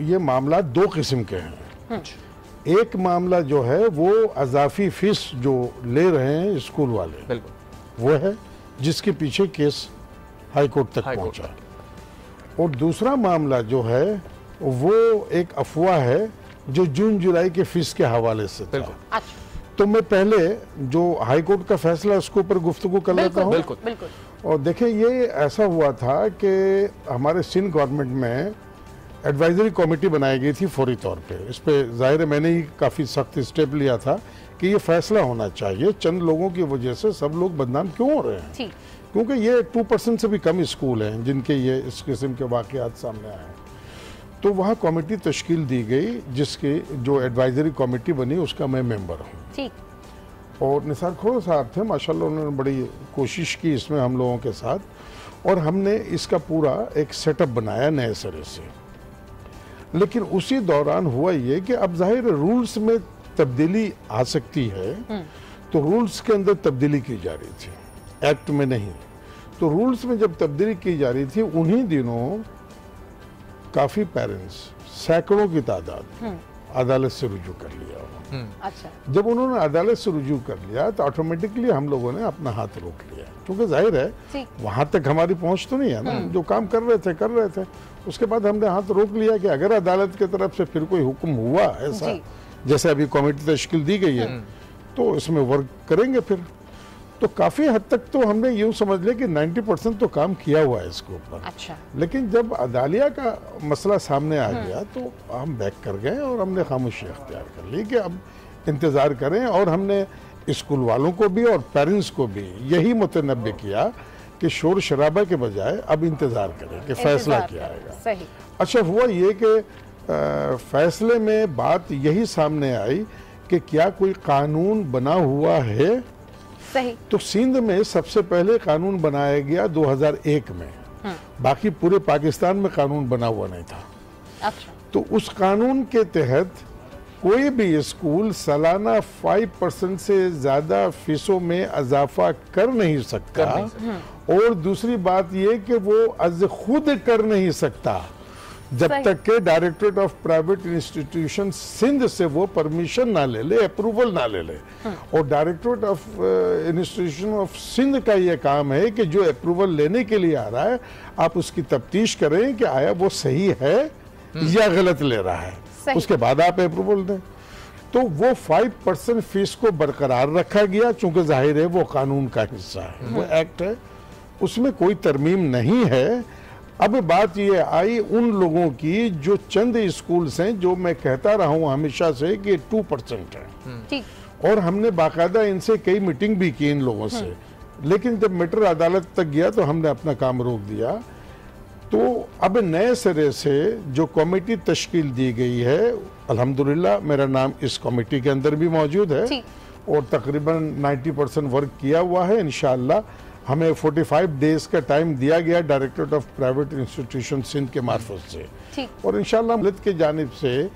ये मामला 2 किस्म के हैं। एक मामला जो है वो अजाफी फीस जो ले रहे हैं स्कूल वाले, बिल्कुल वो है जिसके पीछे केस हाई कोर्ट तक पहुंचा। और दूसरा मामला जो है वो एक अफवाह है जो जून जुलाई के फीस के हवाले से था। तो मैं पहले जो हाई कोर्ट का फैसला उसके ऊपर गुफ्तगू कर लेता हूँ। बिल्कुल बिल्कुल। और देखिए, ये ऐसा हुआ था कि हमारे सिंध गवर्नमेंट में एडवाइजरी कमेटी बनाई गई थी फौरी तौर पे। इस पे जाहिर है मैंने ही काफ़ी सख्त स्टेप लिया था कि ये फैसला होना चाहिए। चंद लोगों की वजह से सब लोग बदनाम क्यों हो रहे हैं, क्योंकि ये 2% से भी कम स्कूल हैं जिनके ये इस किस्म के वाक़यात सामने आए हैं। तो वहाँ कमेटी तश्कील दी गई, जिसकी जो एडवाइजरी कमेटी बनी उसका मैं मेंबर हूँ। और निसार खोर साहब थे, माशाल्लाह उन्होंने बड़ी कोशिश की इसमें हम लोगों के साथ, और हमने इसका पूरा एक सेटअप बनाया नए सिरे से। लेकिन उसी दौरान हुआ ये कि अब जाहिर रूल्स में तब्दीली आ सकती है, तो रूल्स के अंदर तब्दीली की जा रही थी, एक्ट में नहीं। तो रूल्स में जब तब्दीली की जा रही थी, उन्हीं दिनों काफ़ी पेरेंट्स, सैकड़ों की तादाद अदालत से रुजू कर लिया। अच्छा। जब उन्होंने अदालत से रुजू कर लिया तो ऑटोमेटिकली हम लोगों ने अपना हाथ रोक लिया, क्योंकि जाहिर है वहां तक हमारी पहुंच तो नहीं है ना। जो काम कर रहे थे उसके बाद हमने हाथ रोक लिया कि अगर अदालत की तरफ से फिर कोई हुक्म हुआ ऐसा, जैसे अभी कमेटी तश्कील दी गई है, तो इसमें वर्क करेंगे फिर। तो काफ़ी हद तक तो हमने यूँ समझ लिया कि 90% तो काम किया हुआ है इसके ऊपर। अच्छा। लेकिन जब अदालिया का मसला सामने आ गया तो हम बैक कर गए और हमने खामोशी अख्तियार कर ली कि अब इंतज़ार करें। और हमने स्कूल वालों को भी और पेरेंट्स को भी यही मुतनब्बे किया कि शोर शराबा के बजाय अब इंतज़ार करें कि फैसला क्या आएगा। सही। अच्छा, हुआ ये कि फैसले में बात यही सामने आई कि क्या कोई कानून बना हुआ है। सही। तो सिंध में सबसे पहले कानून बनाया गया 2001 में, बाकी पूरे पाकिस्तान में कानून बना हुआ नहीं था। अच्छा। तो उस कानून के तहत कोई भी स्कूल सालाना 5% से ज्यादा फीसों में इजाफा कर नहीं सकता। और दूसरी बात ये कि वो अज खुद कर नहीं सकता जब तक के directorate of private institution Sindh से वो परमिशन ना ले ले, अप्रूवल ना ले ले। और directorate of institution of Sindh का ये काम है कि जो अप्रूवल लेने के लिए आ रहा है आप उसकी तफ्तीश करें कि आया वो सही है या गलत ले रहा है, उसके बाद आप अप्रूवल दें। तो वो 5% फीस को बरकरार रखा गया, चूंकि जाहिर है वो कानून का हिस्सा है, वो एक्ट है, उसमें कोई तरमीम नहीं है। अब बात ये आई उन लोगों की जो चंद स्कूल्स हैं, जो मैं कहता रहा हूं हमेशा से कि 2% है। और हमने बाकायदा इनसे कई मीटिंग भी की इन लोगों से, लेकिन जब मैटर अदालत तक गया तो हमने अपना काम रोक दिया। तो अब नए सिरे से जो कमेटी तश्कील दी गई है, अल्हम्दुलिल्लाह मेरा नाम इस कमेटी के अंदर भी मौजूद है और तकरीबन 90% वर्क किया हुआ है। इंशाअल्लाह हमें 45 डेज का टाइम दिया गया directorate of private institution Sindh के मार्फत से, और इंशाअल्लाह मदद की जानिब से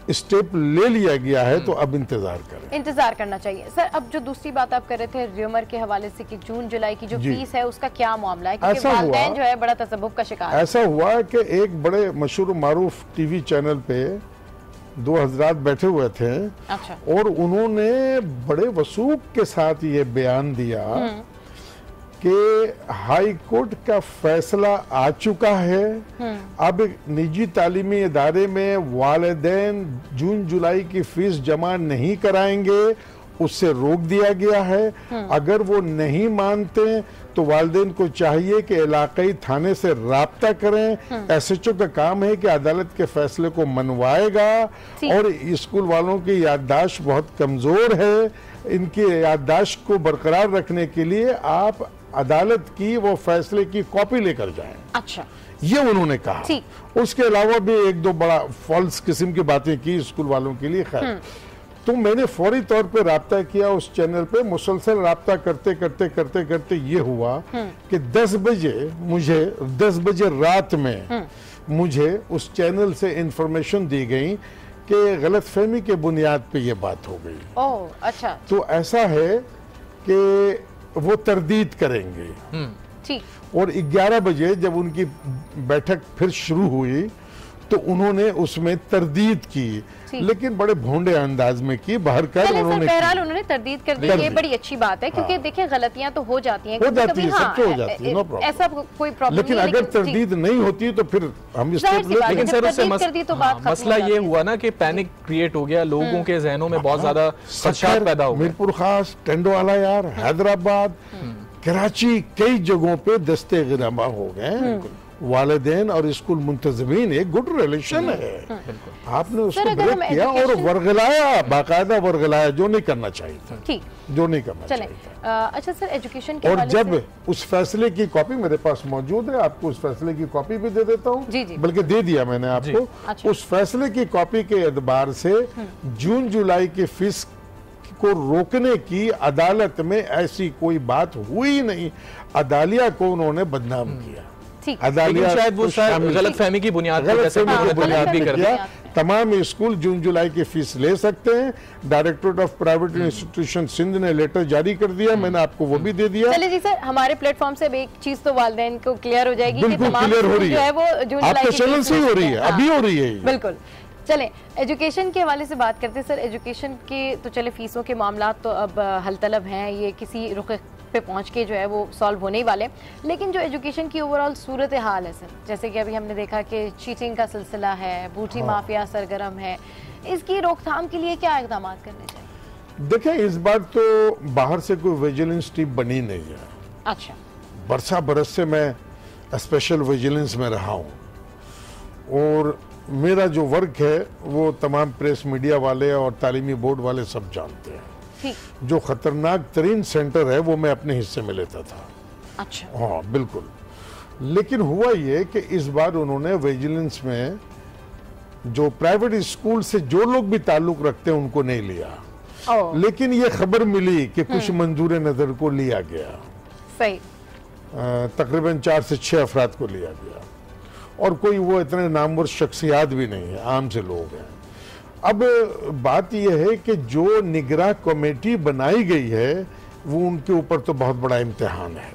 स्टेप ले लिया गया है तो अब इंतजार करें। इंतजार करना चाहिए। सर अब जो दूसरी बात आप कर रहे थे र्यूमर के हवाले से कि जून जुलाई की जो फीस है उसका क्या मामला है, क्योंकि वालिदैन जो है बड़ा तसब्बुब का शिकार है। ऐसा हुआ कि एक बड़े मशहूर मारूफ टीवी चैनल पे 2 हजरात बैठे हुए थे। अच्छा। और उन्होंने बड़े वसूख के साथ ये बयान दिया कि हाई कोर्ट का फैसला आ चुका है, अब निजी तालीमी इदारे में वालिदैन जून जुलाई की फीस जमा नहीं कराएंगे, उससे रोक दिया गया है। अगर वो नहीं मानते तो वालिदैन को चाहिए कि इलाकाई थाने से राब्ता करें। SHO का काम है कि अदालत के फैसले को मनवाएगा। और स्कूल वालों की याददाश्त बहुत कमजोर है, इनकी याददाश्त को बरकरार रखने के लिए आप अदालत की वो फैसले की कॉपी लेकर जाएं। अच्छा, ये उन्होंने कहा। उसके अलावा भी 1-2 बड़ा फॉल्स किस्म की बातें की स्कूल वालों के लिए। खैर, तो मैंने फौरी तौर पे राब्ता किया उस चैनल पे। मुसलसल राब्ता करते करते करते करते ये हुआ कि 10 बजे रात में मुझे उस चैनल से इंफॉर्मेशन दी गई कि गलतफहमी के बुनियाद पे ये बात हो गई। ओह, अच्छा। तो ऐसा है कि वो तरदीद करेंगे। ठीक। और 11 बजे जब उनकी बैठक फिर शुरू हुई तो उन्होंने उसमें तरदीद की, लेकिन बड़े भोंडे अंदाज में की, बाहर कर उन्होंने बहरहाल उन्होंने तरदीद कर दी। ये बड़ी अच्छी बात है, क्योंकि देखिए गलतियां तो हो जाती हैं, सबसे हो जाती है, नो प्रॉब्लम, ऐसा कोई प्रॉब्लम लेकिन अगर तरदीद नहीं होती तो फिर हम लेकिन सर उससे मसला ये हुआ ना कि पैनिक क्रिएट हो गया, लोगों के जहनों में बहुत ज्यादा खदशात पैदा हो गए। मीरपुर खास, टेंडोवाला यार, हैदराबाद, कराची, कई जगहों पे दस्ते गिरफ्तार हो गए। वालिदैन और स्कूल मुंतजमीन एक गुड रिलेशन है। आपने उसको ब्रेक किया और वर्गलाया, बाकायदा वर्गलाया, जो नहीं करना चाहिए था। ठीक, जो नहीं करना चाहिए था। अच्छा सर, एजुकेशन के और जब उस फैसले की कॉपी मेरे पास मौजूद है, आपको उस फैसले की कॉपी भी दे देता हूँ, बल्कि दे दिया मैंने आपको। अच्छा। उस फैसले की कॉपी के एतबार से जून जुलाई की फीस को रोकने की अदालत में ऐसी कोई बात हुई नहीं। अदालिया को उन्होंने बदनाम किया। शायद वो गलतफहमी की बुनियाद भी कर दिया। तमाम स्कूल जून जुलाई की फीस ले सकते हैं। Directorate of private institution Sindh ने लेटर जारी कर दिया, मैंने आपको वो भी दे दिया। चलिए जी सर, हमारे प्लेटफॉर्म से एक चीज तो वालिदैन को क्लियर हो जाएगी, बिल्कुल क्लियर हो रही है, वो जून जुलाई चैनल से ही हो रही है, अभी हो रही है। बिल्कुल। चले एजुकेशन के हवाले से बात करते हैं सर। एजुकेशन के तो चले फीसों के मामला तो अब हल तलब हैं, ये किसी रुख पे पहुंच के जो है वो सॉल्व होने ही वाले। लेकिन जो एजुकेशन की ओवरऑल सूरत हाल है सर, जैसे कि अभी हमने देखा कि चीटिंग का सिलसिला है, बूटी माफिया सरगर्म है, इसकी रोकथाम के लिए क्या इक़दाम करने चाहिए? देखिए, इस बार तो बाहर से कोई विजिलेंस टीम बनी नहीं है। अच्छा। बरस से मैं स्पेशल विजिलेंस में रहा हूँ और मेरा जो वर्क है वो तमाम प्रेस मीडिया वाले और तालीमी बोर्ड वाले सब जानते हैं। जो खतरनाक तरीन सेंटर है वो मैं अपने हिस्से में लेता था। अच्छा। हाँ बिल्कुल। लेकिन हुआ ये कि इस बार उन्होंने विजिलेंस में जो प्राइवेट स्कूल से जो लोग भी ताल्लुक रखते हैं उनको नहीं लिया। लेकिन ये खबर मिली कि कुछ मंजूर नजर को लिया गया। सही। तकरीबन 4 से 6 अफराद को लिया गया और कोई वो इतने नामवर शख्सियात भी नहीं है, आम से लोग हैं। अब बात यह है कि जो निगरां कमेटी बनाई गई है वो उनके ऊपर तो बहुत बड़ा इम्तिहान है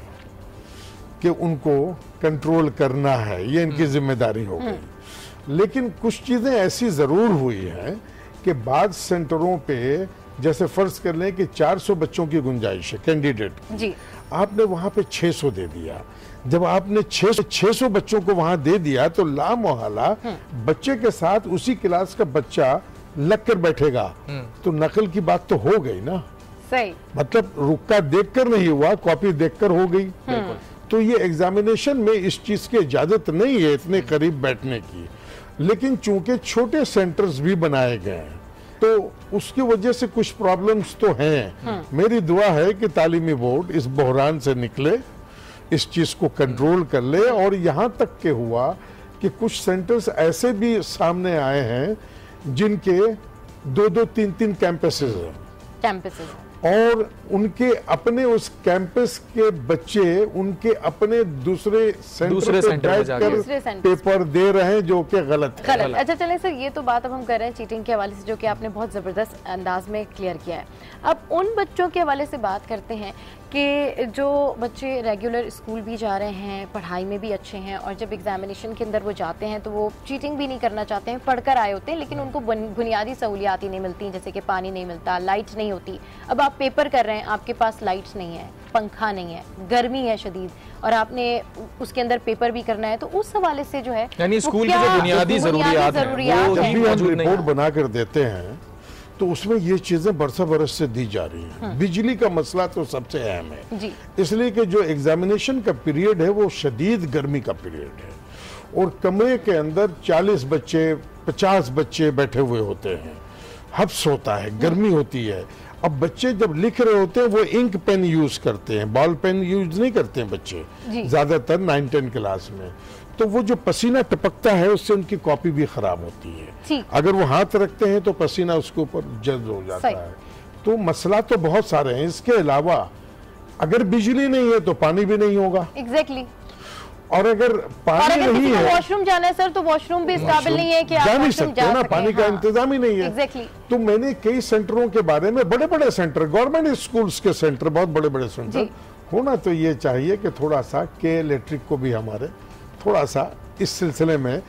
कि उनको कंट्रोल करना है, ये इनकी जिम्मेदारी हो गई। लेकिन कुछ चीज़ें ऐसी ज़रूर हुई हैं कि बाद सेंटरों पे, जैसे फर्ज कर लें कि 400 बच्चों की गुंजाइश है कैंडिडेट जी, आपने वहाँ पे 600 दे दिया। जब आपने 600 बच्चों को वहां दे दिया तो लामोहला बच्चे के साथ उसी क्लास का बच्चा लग कर बैठेगा तो नकल की बात तो हो गई ना। सही। मतलब रुक्का देखकर नहीं हुआ, कॉपी देखकर हो गई। तो ये एग्जामिनेशन में इस चीज की इजाजत नहीं है इतने करीब बैठने की। लेकिन चूंकि छोटे सेंटर्स भी बनाए गए हैं तो उसकी वजह से कुछ प्रॉब्लम्स तो हैं। मेरी दुआ है कि तालीमी बोर्ड इस बहरान से निकले, इस चीज को कंट्रोल कर ले। और यहाँ तक के हुआ कि कुछ सेंटर्स ऐसे भी सामने आए हैं जिनके 2-2, 3-3 कैंपसेस हैं और उनके अपने उस कैंपस के बच्चे उनके अपने दूसरे सेंटर पे जाकर पेपर दे रहे हैं, जो कि गलत है। अच्छा चलें सर, ये तो बात अब हम कर रहे हैं चीटिंग के हवाले से, जो कि आपने बहुत ज़बरदस्त अंदाज में क्लियर किया है। अब उन बच्चों के हवाले से बात करते हैं कि जो बच्चे रेगुलर स्कूल भी जा रहे हैं, पढ़ाई में भी अच्छे हैं, और जब एग्जामिनेशन के अंदर वो जाते हैं तो वो चीटिंग भी नहीं करना चाहते हैं, पढ़कर आए होते हैं, लेकिन उनको बुनियादी सहूलियात ही नहीं मिलती, जैसे कि पानी नहीं मिलता, लाइट नहीं होती। अब आप पेपर कर रहे हैं, आपके पास लाइट्स नहीं है, पंखा नहीं है, गर्मी है शदीद, और आपने उसके अंदर पेपर भी करना है, तो उस हवाले से जो है यानी स्कूल की जो बुनियादी जरूरियात है, जब भी हम रिपोर्ट बना कर देते हैं तो उसमें ये चीजें बरसा बरस से दी जा रही हैं। बिजली का मसला तो सबसे अहम है जी। इसलिए कि जो एग्जामिनेशन का पीरियड है वो शदीद गर्मी का पीरियड है, और कमरे के अंदर 40 बच्चे 50 बच्चे बैठे हुए होते हैं, हब्स होता है, गर्मी होती है। अब बच्चे जब लिख रहे होते हैं वो इंक पेन यूज करते हैं, बॉल पेन यूज नहीं करते हैं बच्चे ज्यादातर 9-10 क्लास में, तो वो जो पसीना टपकता है उससे उनकी कॉपी भी खराब होती है। अगर वो हाथ रखते हैं तो पसीना उसके ऊपर जज्ब हो जाता है। तो मसला तो बहुत सारे हैं। इसके अलावा अगर बिजली नहीं है तो पानी भी नहीं होगा। एग्जैक्टली। और अगर पानी नहीं है, वॉशरूम जाना है सर, तो वॉशरूम भी इस काबिल नहीं है कि आप जा नहीं सकते ना, पानी का इंतजाम ही नहीं है। एग्जैक्टली। तो मैंने कई सेंटरों के बारे में, बड़े बड़े सेंटर, गवर्नमेंट स्कूल्स के सेंटर, बहुत बड़े बड़े सेंटर होना तो ये चाहिए कि थोड़ा सा के इलेक्ट्रिक को भी हमारे थोड़ा सा इस सिलसिले में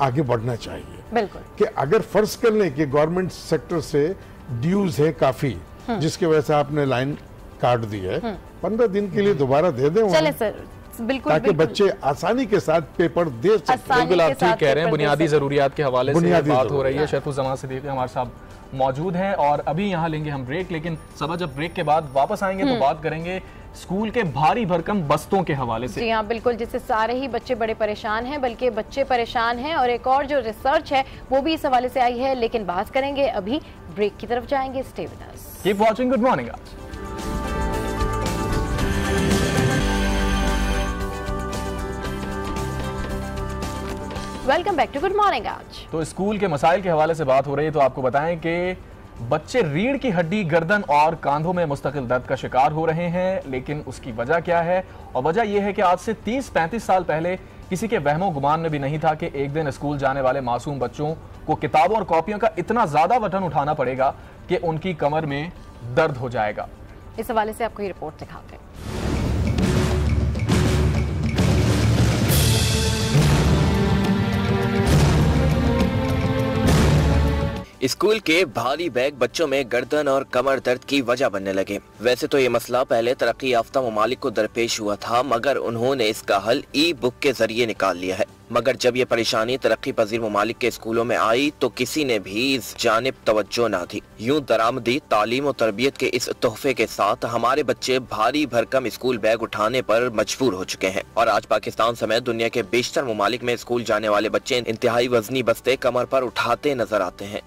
आगे बढ़ना चाहिए। बिल्कुल। कि अगर फर्ज कर लें कि गवर्नमेंट सेक्टर से ड्यूज है काफी, जिसकी वजह से आपने लाइन काट दी है, 15 दिन के लिए दोबारा दे दें। चले सर, बिल्कुल, ताकि बच्चे आसानी के साथ पेपर दे सकें। बिल्कुल आप ठीक कह रहे हैं। बुनियादी जरूरियात के हवाले से बात हो रही है। शैफुज़्ज़मान सिद्दीकी हमारे साथ मौजूद हैं, और अभी यहाँ लेंगे हम ब्रेक, लेकिन सबा जब ब्रेक के बाद वापस आएंगे तो बात करेंगे स्कूल के भारी भरकम बस्तों के हवाले से। जी हाँ, बिल्कुल, जिससे सारे ही बच्चे बड़े परेशान हैं, बल्कि बच्चे परेशान हैं, और एक और जो रिसर्च है वो भी इस हवाले से आई है, लेकिन बात करेंगे अभी ब्रेक की तरफ जाएंगे। Stay with us, keep watching good morning आज। Welcome back to good morning आज। तो स्कूल के मसाइल के हवाले से बात हो रही है, तो आपको बताएं कि बच्चे रीढ़ की हड्डी, गर्दन और कांधों में मुस्तकिल दर्द का शिकार हो रहे हैं। लेकिन उसकी वजह क्या है? और वजह यह है कि आज से 30-35 साल पहले किसी के वहमो गुमान में भी नहीं था कि एक दिन स्कूल जाने वाले मासूम बच्चों को किताबों और कॉपियों का इतना ज्यादा वजन उठाना पड़ेगा कि उनकी कमर में दर्द हो जाएगा। इस हवाले से आपको ये रिपोर्ट दिखाते हैं। स्कूल के भारी बैग बच्चों में गर्दन और कमर दर्द की वजह बनने लगे। वैसे तो ये मसला पहले तरक्की याफ्ता ममालिक को दरपेश हुआ था, मगर उन्होंने इसका हल ई बुक के जरिए निकाल लिया है। मगर जब ये परेशानी तरक्की पजीर ममालिक के स्कूलों में आई तो किसी ने भी इस जानिब तवज्जो न दी। यूं दरामदी तालीम और तरबियत के इस तोहफे के साथ हमारे बच्चे भारी भरकम स्कूल बैग उठाने पर मजबूर हो चुके हैं, और आज पाकिस्तान समेत दुनिया के बेशतर ममालिक में स्कूल जाने वाले बच्चे इंतहाई वजनी बस्ते कमर पर उठाते नजर आते हैं।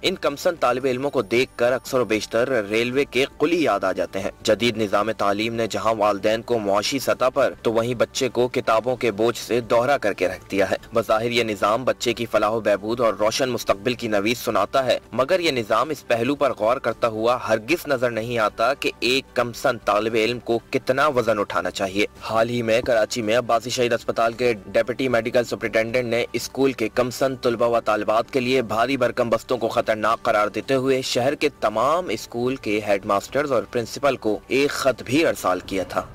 इन कमसन तालिब इल्मों को देखकर अक्सर बेशतर रेलवे के कुली याद आ जाते हैं। जदीद निज़ाम तालीम ने जहां वालिदैन को मुआशी सतह पर तो वहीं बच्चे को किताबों के बोझ से दोहरा करके रख दिया है। बज़ाहिर ये निज़ाम बच्चे की फलाह बहबूद और रोशन मुस्तकबिल की नवीज़ सुनाता है, मगर ये निज़ाम इस पहलू पर गौर करता हुआ हरगिज नजर नहीं आता कि एक कमसन तालिब इल्म को कितना वजन उठाना चाहिए। हाल ही में कराची में अब्बासी शहीद अस्पताल के डिप्टी मेडिकल सुपरिटेंडेंट ने स्कूल के कमसन तलबा व तालिबात के लिए भारी भरकम बस्तों को खतरनाक करार देते हुए शहर के तमाम स्कूल के हेडमास्टर्स और प्रिंसिपल को एक खत भी अरसाल किया था।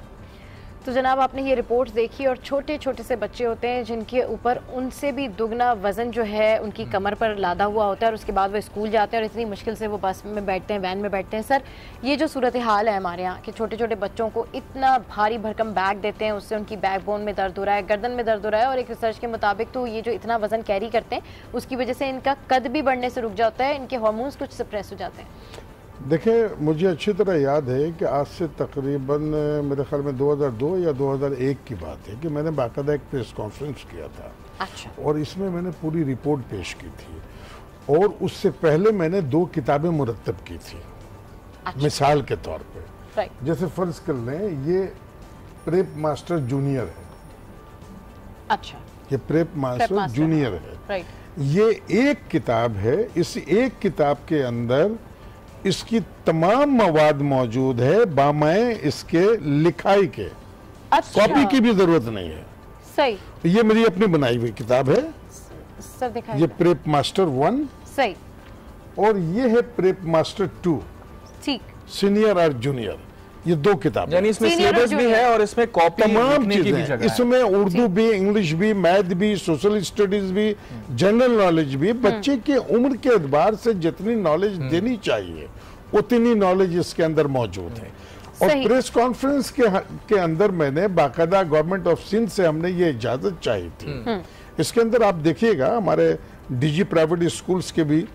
तो जनाब आपने ये रिपोर्ट्स देखी, और छोटे छोटे से बच्चे होते हैं जिनके ऊपर उनसे भी दुगना वजन जो है उनकी कमर पर लादा हुआ होता है, और उसके बाद वो स्कूल जाते हैं और इतनी मुश्किल से वो बस में बैठते हैं, वैन में बैठते हैं। सर, ये जो सूरत हाल है हमारे यहाँ कि छोटे छोटे बच्चों को इतना भारी भरकम बैग देते हैं, उससे उनकी बैकबोन में दर्द हो रहा है, गर्दन में दर्द हो रहा है, और एक रिसर्च के मुताबिक तो ये जो इतना वजन कैरी करते हैं उसकी वजह से इनका कद भी बढ़ने से रुक जाता है, इनके हार्मोन्स कुछ सप्रेस हो जाते हैं। देखें, मुझे अच्छी तरह याद है कि आज से तकरीबन मेरे ख्याल में 2002 या 2001 की बात है कि मैंने बाकायदा एक प्रेस कॉन्फ्रेंस किया था। अच्छा। और इसमें मैंने पूरी रिपोर्ट पेश की थी, और उससे पहले मैंने 2 किताबें मुरत्तब की थी। अच्छा। मिसाल के तौर पे जैसे फर्ज कर लें, ये प्रेप मास्टर जूनियर है। अच्छा, ये प्रेप मास्टर जूनियर है। राइट। ये एक किताब है, इस एक किताब के अंदर इसकी तमाम मवाद मौजूद है, बामाए इसके लिखाई के। अच्छा। कॉपी की भी जरूरत नहीं है। सही। ये मेरी अपनी बनाई हुई किताब है सर, दिखाइए। ये प्रेप मास्टर 1 सही, और ये है प्रेप मास्टर 2, ठीक, सीनियर और जूनियर। ये 2 किताब, यानी इसमें सिलेबस भी है और इसमें कॉपी तमाम लिखने की भी चीजें, जगह है। इसमें उर्दू भी, इंग्लिश भी, मैथ भी, सोशल स्टडीज भी, जनरल नॉलेज भी। बच्चे के उम्र के एतबार से जितनी नॉलेज देनी चाहिए उतनी नॉलेज इसके अंदर मौजूद है। और प्रेस कॉन्फ्रेंस के अंदर मैंने बाकायदा गवर्नमेंट ऑफ सिंध से हमने ये इजाजत चाहिए थी। इसके अंदर आप देखिएगा हमारे डीजी प्राइवेट स्कूल्स के भी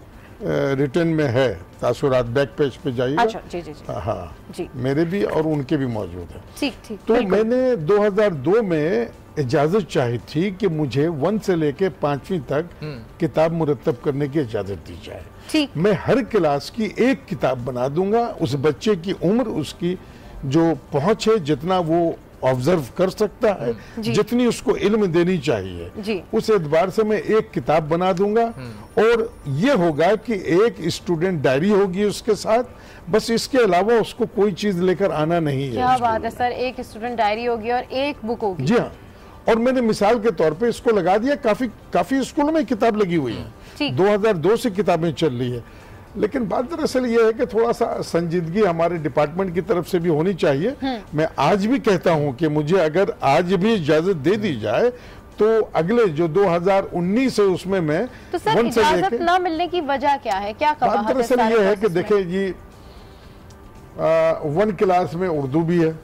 रिटर्न में है, तासुरात बैक पेज पे जाइएगा। अच्छा, जी जी जी। हाँ जी, मेरे भी और उनके भी मौजूद है। ठीक ठीक। तो मैंने 2002 में इजाजत चाही थी कि मुझे 1 से लेके 5वीं तक किताब मुरतब करने की इजाजत दी जाए। ठीक। मैं हर क्लास की एक किताब बना दूंगा, उस बच्चे की उम्र, उसकी जो पहुंच है, जितना वो ऑब्जर्व कर सकता है, जितनी उसको इल्म देनी चाहिए, उस एतबार से मैं एक किताब बना दूंगा। और ये होगा कि एक स्टूडेंट डायरी होगी उसके साथ, बस इसके अलावा उसको कोई चीज लेकर आना नहीं है। क्या बात है सर, एक स्टूडेंट डायरी होगी और एक बुक होगी। जी हाँ, और मैंने मिसाल के तौर पे इसको लगा दिया, काफी स्कूलों में किताब लगी हुई है, 2002 से किताबें चल रही है। लेकिन बात दरअसल ये है कि थोड़ा सा संजीदगी हमारे डिपार्टमेंट की तरफ से भी होनी चाहिए। मैं आज भी कहता हूं कि मुझे अगर आज भी इजाजत दे दी जाए तो अगले जो 2019 है उसमें मैं तो सर इजाजत ना मिलने की वजह क्या है, क्या कहा? बात दरअसल ये है कि देखिए जी, 1 क्लास में उर्दू भी है,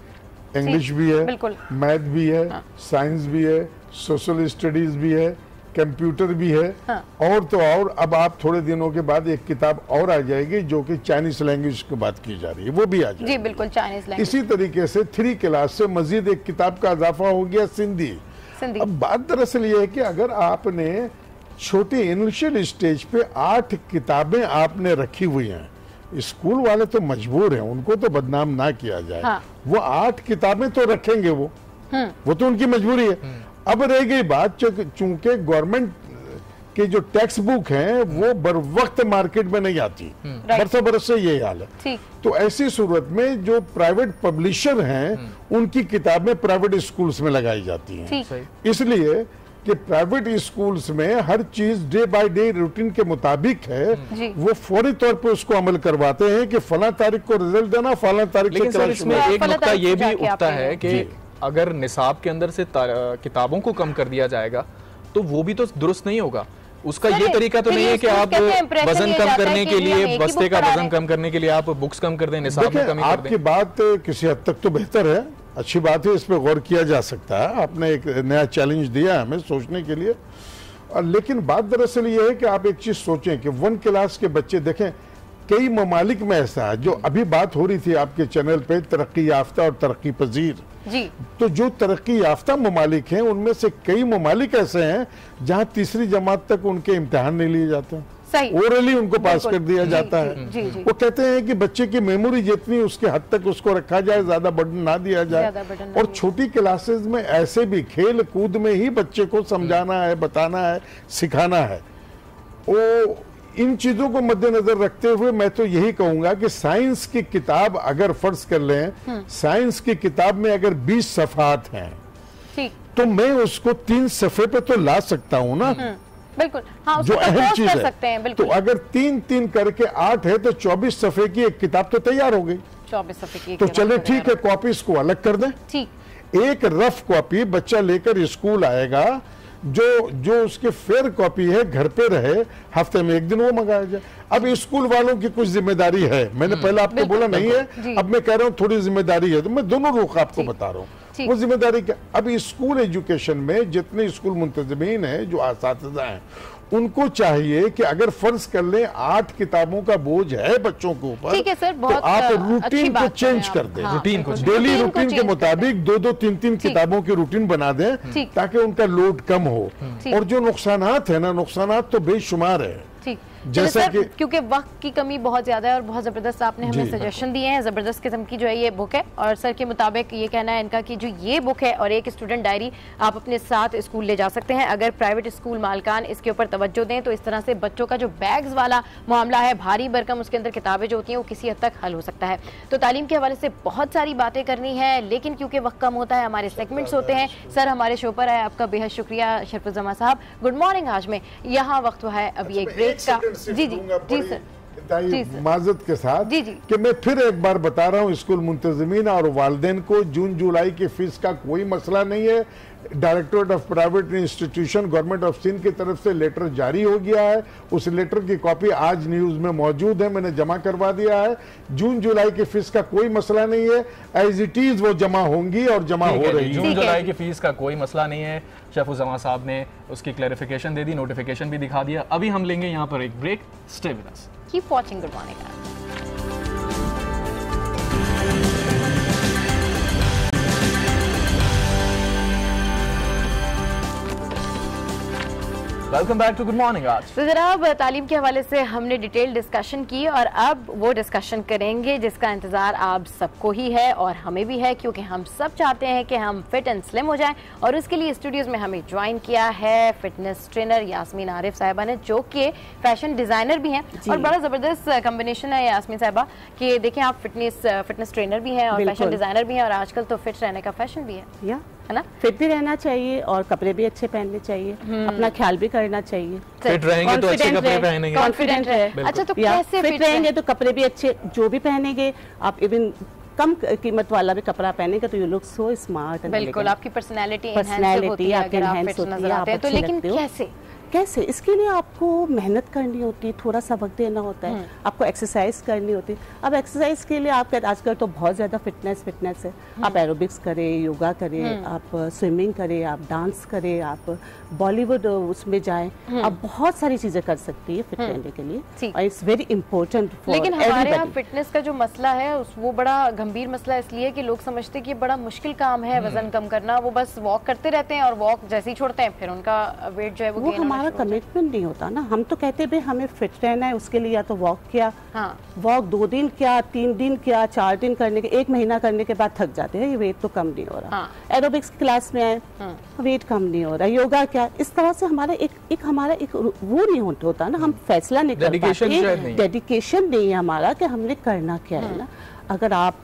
इंग्लिश भी है, मैथ भी है, साइंस भी है, सोशल स्टडीज भी है, कंप्यूटर भी है। और तो और अब आप थोड़े दिनों के बाद एक किताब और आ जाएगी जो कि चाइनीज लैंग्वेज की बात की जा रही है, वो भी आ जाएगी। जी बिल्कुल, चाइनीज लैंग्वेज। इसी तरीके से 3 क्लास से मजीद एक किताब का इजाफा हो गया, सिंधी। अब बात दरअसल ये है कि अगर आपने छोटे इनिशियल स्टेज पे 8 किताबें आपने रखी हुई हैं, स्कूल वाले तो मजबूर हैं, उनको तो बदनाम ना किया जाए। वो 8 किताबें तो रखेंगे, वो तो उनकी मजबूरी है। अब रह गई बात, चूंकि गवर्नमेंट के जो टेक्स्ट बुक हैं वो बर वक्त मार्केट में नहीं आती, बरसों बरस से यही हाल है। तो ऐसी सूरत में जो प्राइवेट पब्लिशर हैं उनकी किताबें प्राइवेट स्कूल्स में लगाई जाती हैं। इसलिए कि प्राइवेट स्कूल्स में हर चीज डे बाय डे रूटीन के मुताबिक है, वो फौरी तौर पे उसको अमल करवाते हैं कि फला तारीख को रिजल्ट देना, फला तारीख से क्लास। इसमें एक नुकता ये भी उठता है कि अगर निसाब के अंदर से किताबों को कम कर दिया जाएगा तो वो भी तो दुरुस्त नहीं होगा। उसका ये तरीका तो नहीं है कि आप वजन कम करने के लिए, बस्ते का वजन कम करने के लिए आप बुक्स कम कर दें, निसाब में कमी कर दें। आपकी बात किसी हद तक तो बेहतर है, अच्छी बात है, इस पर गौर किया जा सकता है। आपने एक नया चैलेंज दिया हमें सोचने के लिए। लेकिन बात दरअसल ये है कि आप एक चीज सोचें कि 1 क्लास के बच्चे देखें, कई ममालिक में ऐसा है, जो अभी बात हो रही थी आपके चैनल पे, तरक्की याफ्ता और तरक्की पजीर जी। तो जो तरक्की याफ्ता ममालिक हैं उनमें से कई ममालिक ऐसे हैं जहां 3री जमात तक उनके इम्तिहान नहीं लिए जाते हैं, ओरली उनको पास कर दिया जाता है। वो कहते हैं कि बच्चे की मेमोरी जितनी उसके हद तक उसको रखा जाए, ज्यादा बर्डन ना दिया जाए। और छोटी क्लासेस में ऐसे भी खेल कूद में ही बच्चे को समझाना है, बताना है, सिखाना है। वो इन चीजों को मद्देनजर रखते हुए मैं तो यही कहूंगा कि साइंस की किताब अगर फर्ज कर लें, साइंस की किताब में अगर 20 सफ़हात हैं तो मैं उसको 3 सफ़े पे तो ला सकता हूं ना। बिल्कुल, हाँ, जो अहम चीज है। तो अगर 3-3 करके 8 है तो 24 सफ़े की एक किताब तो तैयार हो गई। 24 सफ़े की तो चले ठीक है, कॉपीज को अलग कर दें। एक रफ कॉपी बच्चा लेकर स्कूल आएगा, जो उसके फेयर कॉपी है घर पे रहे, हफ्ते में 1 दिन वो मंगाया जाए। अब स्कूल वालों की कुछ जिम्मेदारी है, मैंने पहले आपको बोला नहीं है, अब मैं कह रहा हूँ थोड़ी जिम्मेदारी है, तो मैं दोनों रुख आपको बता रहा हूँ। वो जिम्मेदारी क्या, अब स्कूल एजुकेशन में जितने स्कूल मुंतजमीन है, जो असातिज़ा हैं, उनको चाहिए कि अगर फर्ज कर लें 8 किताबों का बोझ है बच्चों के ऊपर, तो आप रूटीन को चेंज कर दें, रूटीन को डेली रूटीन के मुताबिक 2-2, 3-3 किताबों की रूटीन बना दें ताकि उनका लोड कम हो। और जो नुकसानात है ना, नुकसानात तो बेशुमार है। जैसा कि क्योंकि वक्त की कमी बहुत ज्यादा है और बहुत जबरदस्त आपने हमें सजेशन दिए हैं, जबरदस्त किस्म की जो है ये बुक है। और सर के मुताबिक ये कहना है इनका कि जो ये बुक है और एक स्टूडेंट डायरी आप अपने साथ स्कूल ले जा सकते हैं। अगर प्राइवेट स्कूल मालकान इसके ऊपर तवज्जो दें तो इस तरह से बच्चों का जो बैग्स वाला मामला है, भारी भरकम उसके अंदर किताबें जो होती हैं वो किसी हद तक हल हो सकता है। तो तालीम के हवाले से बहुत सारी बातें करनी है, लेकिन क्योंकि वक्त कम होता है, हमारे सेगमेंट्स होते हैं। सर हमारे शो पर है, आपका बेहद शुक्रिया शरफुज़्ज़मा साहब। गुड मॉर्निंग आज में यहाँ वक्त हुआ है अभी एक ब्रेक का। जी जी जी सर, माजत के साथ कि मैं फिर एक बार बता रहा हूँ, स्कूल मुंतज़मीन और वालिदैन को जून जुलाई की फीस का कोई मसला नहीं है। Directorate of private institution government of Sindh की तरफ से लेटर जारी हो गया है। उस लेटर की कॉपी आज न्यूज में मौजूद है, मैंने जमा करवा दिया है। जून जुलाई की फीस का कोई मसला नहीं है, एज इट इज वो जमा होंगी और जमा हो रही है। जून जुलाई की फीस का कोई मसला नहीं है। शरफुज़्ज़मा साहब ने उसकी क्लैरिफिकेशन दे दी, नोटिफिकेशन भी दिखा दिया। अभी हम लेंगे यहाँ पर एक break. Stay with us, keep watching good Morning. Welcome back to good morning. आज तो जनाब तालीम के हवाले से हमने डिटेल डिस्कशन की और अब वो डिस्कशन करेंगे जिसका इंतज़ार आप सबको ही है और हमें भी है, क्योंकि हम सब चाहते हैं कि हम फिट एंड स्लिम हो जाएं। और उसके लिए स्टूडियोज़ में हमें ज्वाइन किया है फिटनेस ट्रेनर यास्मीन आरिफ साहिबा ने, जो कि फैशन डिज़ाइनर भी हैं। और बड़ा ज़बरदस्त कम्बिनेशन है यास्मीन साहिबा कि देखें आप फिटनेस ट्रेनर भी हैं और फैशन डिज़ाइनर भी हैं, और आजकल तो फिट रहने का फैशन भी है ना। फिट भी रहना चाहिए और कपड़े भी अच्छे पहनने चाहिए, अपना ख्याल भी करना चाहिए। फिट रहेंगे तो अच्छे कपड़े पहनेंगे, कॉन्फिडेंट है। अच्छा, तो कैसे फिट रहेंगे तो कपड़े भी अच्छे जो भी पहनेंगे आप, इवन कम कीमत वाला भी कपड़ा पहनेंगे तो यू लुक सो स्मार्ट। बिल्कुल, आपकी पर्सनैलिटी एनहांस होती है अगर आप फिट नजर आते हैं तो। लेकिन कैसे इसके लिए आपको मेहनत करनी होती है, थोड़ा सा वक्त देना होता है, आपको एक्सरसाइज करनी होती है। अब एक्सरसाइज के लिए आप आजकल तो बहुत ज़्यादा फिटनेस है। आप एरोबिक्स करें, योगा करें, आप स्विमिंग करें, आप डांस करें, आप बॉलीवुड उसमें जाएं, आप बहुत सारी चीज़ें कर सकती है फिट रहने के लिए। और इट्स वेरी इंपॉर्टेंट फॉर लेकिन हमारे यहाँ फिटनेस का जो मसला है वो बड़ा गंभीर मसला इसलिए कि लोग समझते हैं कि बड़ा मुश्किल काम है वजन कम करना। वो बस वॉक करते रहते हैं और वॉक जैसे ही छोड़ते हैं फिर उनका वेट जो है वो हमारा कमिटमेंट नहीं होता ना। हम तो कहते हैं हमें फिट रहना है, उसके लिए या तो वॉक किया, वॉक 2 दिन किया, 3 दिन किया, 4 दिन करने के 1 महीना करने के बाद थक जाते हैं, ये वेट तो कम नहीं हो रहा। एरोबिक्स क्लास में आए, वेट कम नहीं हो रहा। योगा क्या, इस तरह से हमारा एक वो नहीं होता ना, हम फैसला नहीं कर पाते, डेडिकेशन नहीं है हमारा कि हमने करना क्या है ना। अगर आप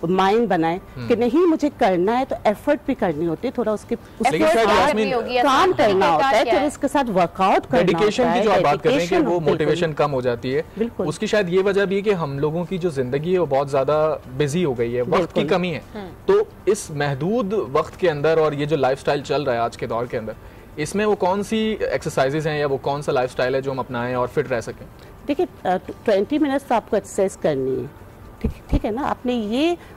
माइंड बनाए कि नहीं मुझे करना है तो एफर्ट भी करनी होती है, थोड़ा उसके काम करना होता है, फिर उसके साथ वर्कआउट करना होता है। डेडिकेशन की जो आप बात कर रहे हैं कि वो मोटिवेशन कम हो जाती है, उसकी शायद ये वजह भी है कि हम लोगों की जो जिंदगी है वो बहुत ज्यादा बिजी हो गई है, वक्त की कमी है। तो इस महदूद वक्त के अंदर और ये जो लाइफस्टाइल चल रहा है आज के दौर के अंदर, इसमें वो कौन सी एक्सरसाइजेज हैं या वो कौन सा लाइफस्टाइल है जो हम अपनाएं और फिट रह सकें? देखिए 20 मिनट्स तो आपको एक्सरसाइज करनी है, ठीक है ना।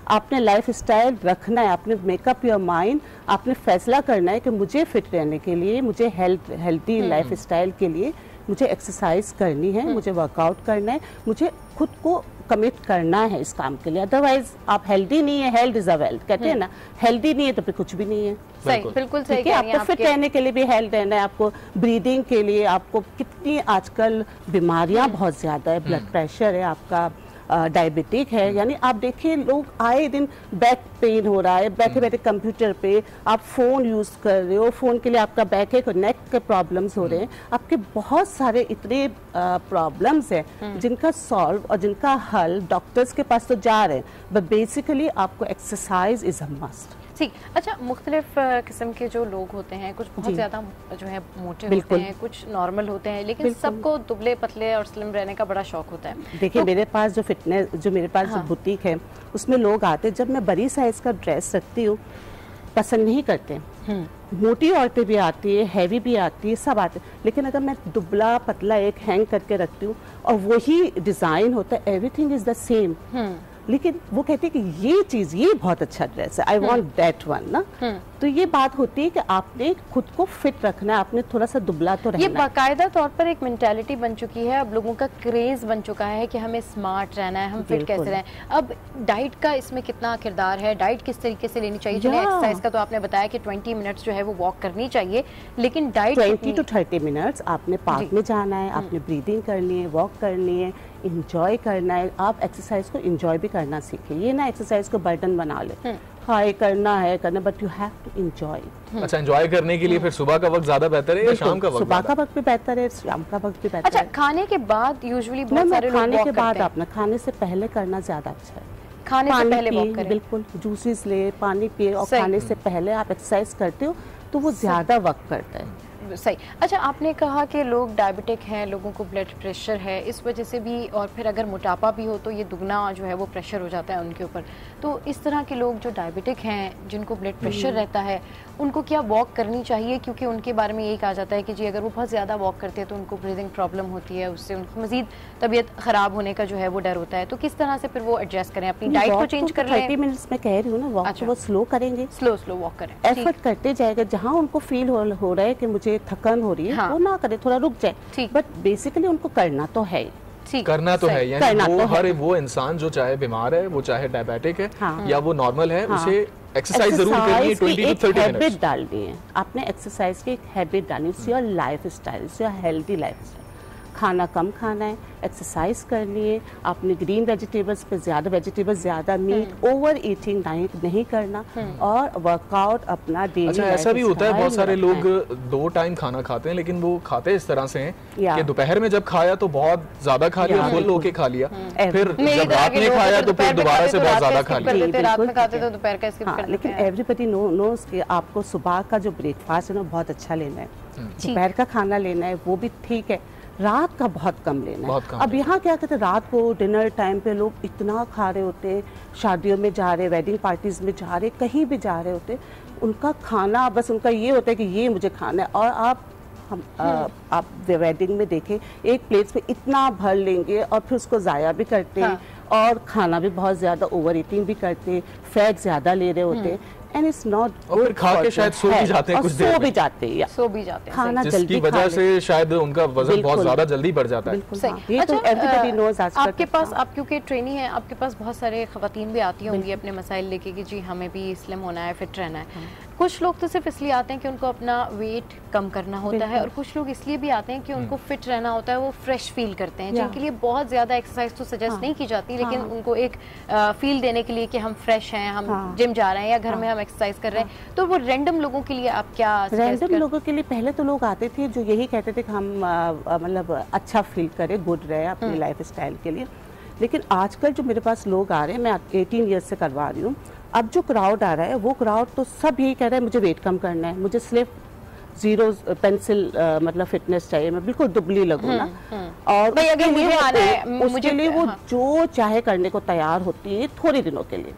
आपने लाइफ स्टाइल रखना है, आपने मेकअप योर माइंड, आपने फैसला करना है कि मुझे फिट रहने के लिए, मुझे हेल्थी लाइफ स्टाइल के लिए मुझे एक्सरसाइज करनी है, मुझे वर्कआउट करना है, मुझे खुद को कमिट करना है इस काम के लिए। अदरवाइज आप हेल्दी नहीं है, हेल्थ इज अ वेल्थ कहते हैं ना, हेल्दी नहीं है तो फिर कुछ भी नहीं है। बिल्कुल सही। आपको फिट रहने के लिए भी हेल्थ रहना है, आपको ब्रीदिंग के लिए, आपको कितनी आजकल बीमारियां बहुत ज्यादा है, ब्लड प्रेशर है, आपका डायबिटिक है, यानी आप देखिए लोग आए दिन बैक पेन हो रहा है, बैठे बैठे कंप्यूटर पे आप फोन यूज कर रहे हो, फोन के लिए आपका बैक है, नेक के प्रॉब्लम्स हो रहे हैं, आपके बहुत सारे इतने प्रॉब्लम्स हैं जिनका सॉल्व और जिनका हल डॉक्टर्स के पास तो जा रहे हैं, बट बेसिकली आपको एक्सरसाइज इज अ मस्ट। ठीक। अच्छा, मुख्तलिफ किस्म के जो लोग होते हैं, कुछ बहुत ज़्यादा जो है मोटे होते हैं, कुछ नॉर्मल होते हैं, लेकिन सबको दुबले पतले और स्लिम रहने का बड़ा शौक होता है। देखिए मेरे पास जो मेरे पास जो बुटीक है उसमें लोग आते हैं, जब मैं बड़ी साइज का ड्रेस रखती हूँ पसंद नहीं करते, मोटी औरतें भी आती है, हैवी भी आती है, सब आते हैं, लेकिन अगर मैं दुबला पतला एक हैंग करके रखती हूँ और वही डिज़ाइन होता है, एवरीथिंग इज द सेम, लेकिन वो कहते हैं कि ये चीज, ये बहुत अच्छा ड्रेस है, आई वॉन्ट दैट वन ना, तो ये बात होती है कि आपने खुद को फिट रखना है, आपने थोड़ा सा दुबला तो रहना ये है। बाकायदा तौर पर एक मेंटालिटी बन चुकी है, अब लोगों का क्रेज बन चुका है कि हमें स्मार्ट रहना है, हम फिट कैसे रहें। अब डाइट का इसमें कितना किरदार है, डाइट किस तरीके से लेनी चाहिए? चलिए एक्सरसाइज का तो आपने बताया कि 20 मिनट्स जो है वो वॉक करनी चाहिए, लेकिन डाइट 20 to 30 मिनट्स आपने पार्क में जाना है, आपने ब्रीदिंग करनी है, वॉक करनी है, इंजॉय करना है। आप एक्सरसाइज को इंजॉय भी करना सीखें, ये ना एक्सरसाइज को बर्डन बना ले, हाय करना है करना, but you have to enjoy. अच्छा, एंजॉय करने के लिए फिर सुबह का वक्त ज्यादा बेहतर है या शाम का वक्त? सुबह का वक्त भी बेहतर है, शाम का वक्त भी बेहतर है। अच्छा, खाने के बाद यूजुअली बहुत सारे लोग खाने के बाद अपना, खाने से पहले करना ज्यादा अच्छा है। खाने से पहले वॉक करें, बिल्कुल जूसेस ले, पानी पिए, और खाने से पहले आप एक्सरसाइज करते हो तो वो ज्यादा वर्क करता है। सही। अच्छा, आपने कहा कि लोग डायबिटिक हैं, लोगों को ब्लड प्रेशर है, इस वजह से भी, और फिर अगर मोटापा भी हो तो ये दुगना जो है वो प्रेशर हो जाता है उनके ऊपर। तो इस तरह के लोग जो डायबिटिक हैं, जिनको ब्लड प्रेशर रहता है, उनको क्या वॉक करनी चाहिए? क्योंकि उनके बारे में यही कहा जाता है कि जी अगर वो बहुत ज़्यादा वॉक करते हैं तो उनको ब्रीदिंग प्रॉब्लम होती है, उससे उनकी मजीद तबीयत ख़राब होने का जो है वो डर होता है। तो किस तरह से फिर वो एडजस्ट करें, अपनी डाइट को चेंज कर लें? 30 मिनट्स में कह रही हूँ ना, वॉक वो स्लो करेंगे, स्लो वॉक करें, एफर्ट करते जाएगा। जहाँ उनको फील हो रहा है कि मुझे थकान हो रही है, वो ना करे, थोड़ा रुक जाए, बट बेसिकली उनको करना तो है, करना तो है। यानी वो वो इंसान जो चाहे बीमार है, वो चाहे डायबिटिक है या वो नॉर्मल है, उसे एक्सरसाइज जरूर करनी है। 20 to 30 मिनट्स हैबिट डालनी है आपने, एक्सरसाइज की एक हैबिट डालनी है। Your life style, your healthy life style. खाना कम खाना है, एक्सरसाइज करनी है, आपने ग्रीन वेजिटेबल्स पे ज़्यादा, वेजिटेबल्स ज़्यादा, मीट ओवर ईटिंग नहीं करना, और वर्कआउट अपना डेली। अच्छा, ऐसा भी होता है बहुत सारे लोग 2 टाइम खाना खाते हैं, लेकिन वो खाते इस तरह से हैं कि दोपहर में जब खाया तो बहुत ज्यादा खा लिया, फुल होके खा लिया, फिर जब रात में खाया तो फिर दोबारा से बहुत ज्यादा खा लिया, रात में खाते तो दोपहर का स्किप करते। लेकिन एवरीबॉडी नोस कि आपको सुबह का जो ब्रेकफास्ट है ना बहुत अच्छा लेना है, दोपहर का खाना लेना है वो भी ठीक है, रात का बहुत कम लेना है। अब यहाँ क्या कहते हैं, रात को डिनर टाइम पे लोग इतना खा रहे होते हैं, शादियों में जा रहे, वेडिंग पार्टीज में जा रहे, कहीं भी जा रहे होते, उनका खाना बस उनका ये होता है कि ये मुझे खाना है। और आप वेडिंग में देखें, एक प्लेट पे इतना भर लेंगे और फिर उसको ज़ाया भी करते हैं, और खाना भी बहुत ज़्यादा ओवर ईटिंग भी करते हैं, फैट ज़्यादा ले रहे होते हैं, एंड इट्स नॉट गुड। खा के शायद सो भी जाते हैं, कुछ देर सो भी जाते हैं, खाना जल्दी, जिसकी वजह से शायद उनका वजन बहुत ज्यादा जल्दी बढ़ जाता है। ये तो एवरीबॉडी नोज। आपके पास, आप क्योंकि ट्रेनी हैं, आपके पास बहुत सारे खवातीन भी आती होंगी अपने मसाइल लेके कि जी हमें भी स्लिम होना है, फिट रहना है। कुछ लोग तो सिर्फ इसलिए आते हैं कि उनको अपना वेट कम करना होता है, और कुछ लोग इसलिए भी आते हैं कि उनको फिट रहना होता है, वो फ्रेश फील करते हैं, जिनके लिए बहुत ज़्यादा एक्सरसाइज तो सजेस्ट नहीं की जाती, लेकिन उनको एक फील देने के लिए कि हम फ्रेश हैं, हम जिम जा रहे हैं या घर में हम एक्सरसाइज कर रहे हैं। तो वो रैंडम लोगों के लिए आप क्या? रैंडम लोगों के लिए पहले तो लोग आते थे जो यही कहते थे कि हम मतलब अच्छा फील करें, गुड रहे अपनी लाइफ स्टाइल के लिए। लेकिन आजकल जो मेरे पास लोग आ रहे हैं, मैं 18 ईयर्स से करवा रही हूँ, अब जो क्राउड आ रहा है वो क्राउड तो सब यही कह रहे हैं मुझे वेट कम करना है, मुझे सिर्फ 0 पेंसिल मतलब फिटनेस चाहिए, मैं बिल्कुल दुबली लगूँ ना। और उसके लिए वो जो चाहे करने को तैयार होती है थोड़े दिनों के लिए।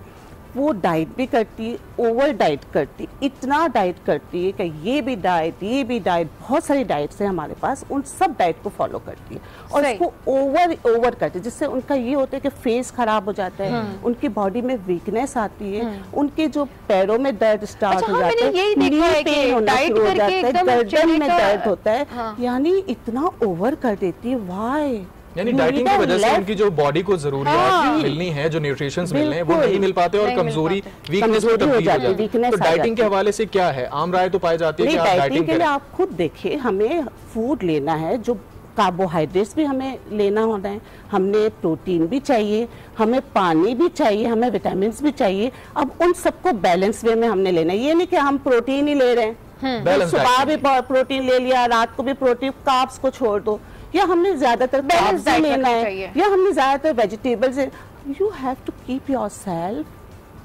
वो डाइट भी करती है, ओवर डाइट करती, इतना डाइट करती है कि ये भी डाइट, बहुत सारी डाइट्स हैं हमारे पास, उन सब डाइट को फॉलो करती है और इसको ओवर करती है, जिससे उनका ये होता है कि फेस खराब हो जाता है, उनकी बॉडी में वीकनेस आती है, उनके जो पैरों में दर्द स्टार्ट हो जाता है, नी पेन होना शुरू हो जाता है, गर्दन में दर्द होता है, यानी इतना ओवर कर देती है। वाई? यानी डाइटिंग की वजह से उनकी जो बॉडी को जरूरियात मिलनी है, जो न्यूट्रिशंस मिलने हैं, वो नहीं मिल पाते और कमजोरी, वीकनेस में तब्दील हो जाती है। तो डाइटिंग के हवाले से क्या है, आम राय तो पाई जाती है कि आप डाइटिंग के लिए आप खुद देखिए, हमें फूड लेना है जो कार्बोहाइड्रेट्स भी हमें लेना होना है, हमने प्रोटीन भी चाहिए, हमें पानी भी चाहिए, हमें विटामिन भी चाहिए। अब उन सबको बैलेंस वे में हमने लेना है, ये नहीं कि हम प्रोटीन ही ले रहे हैं, सुबह भी प्रोटीन ले लिया, रात को भी प्रोटीन, कार्ब्स को छोड़ दो, या हमने ज्यादातर कार्ब्स लेना है, या हमने ज्यादातर vegetables. You have to keep yourself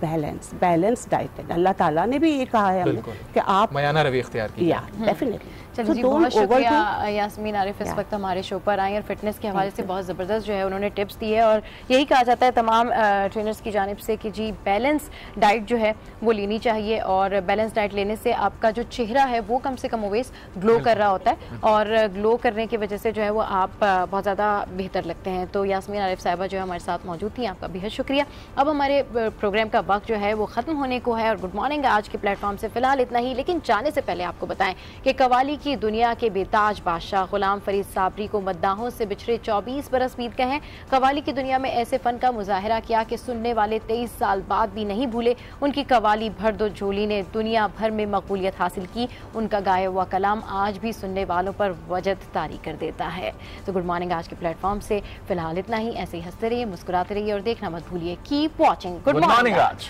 balance diet है। अल्लाह ताला ने भी ये कहा है हमें कि आप मयाना रवि इख्तियार की। डेफिनेटली। चलिए जी, बहुत शुक्रिया यास्मीन आरिफ इस वक्त हमारे शो पर आई और फिटनेस के हवाले से बहुत ज़बरदस्त जो है उन्होंने टिप्स दी है। और यही कहा जाता है तमाम ट्रेनर्स की जानिब से कि जी बैलेंस डाइट जो है वो लेनी चाहिए, और बैलेंस डाइट लेने से आपका जो चेहरा है वो कम से कम ओवेस ग्लो कर रहा होता है, और ग्लो करने की वजह से जो है वो आप बहुत ज़्यादा बेहतर लगते हैं। तो यास्मीन आरिफ साहिबा जो है हमारे साथ मौजूद थी, आपका बेहद शुक्रिया। अब हमारे प्रोग्राम का वक्त जो है वो ख़त्म होने को है और गुड मॉर्निंग आज के प्लेटफॉर्म से फिलहाल इतना ही। लेकिन जाने से पहले आपको बताएं कि कवाली की दुनिया के बेताज बादशाह गुलाम फरीद साबरी को मद्दाहों से बिछड़े 24 बरस बीत गए हैं। कवाली की दुनिया में ऐसे फन का मुजाहरा किया कि सुनने वाले 23 साल बाद भी नहीं भूले। उनकी कवाली भर दो झोली ने दुनिया भर में मकबूलियत हासिल की। उनका गाया हुआ कलाम आज भी सुनने वालों पर वजद तारी कर देता है। तो गुड मॉर्निंग आज के प्लेटफॉर्म से फिलहाल इतना ही। ऐसे ही हंसते रहिए, मुस्कुराते रहिए और देखना मत भूलिए कीप वॉचिंग गुड मॉर्निंग आज।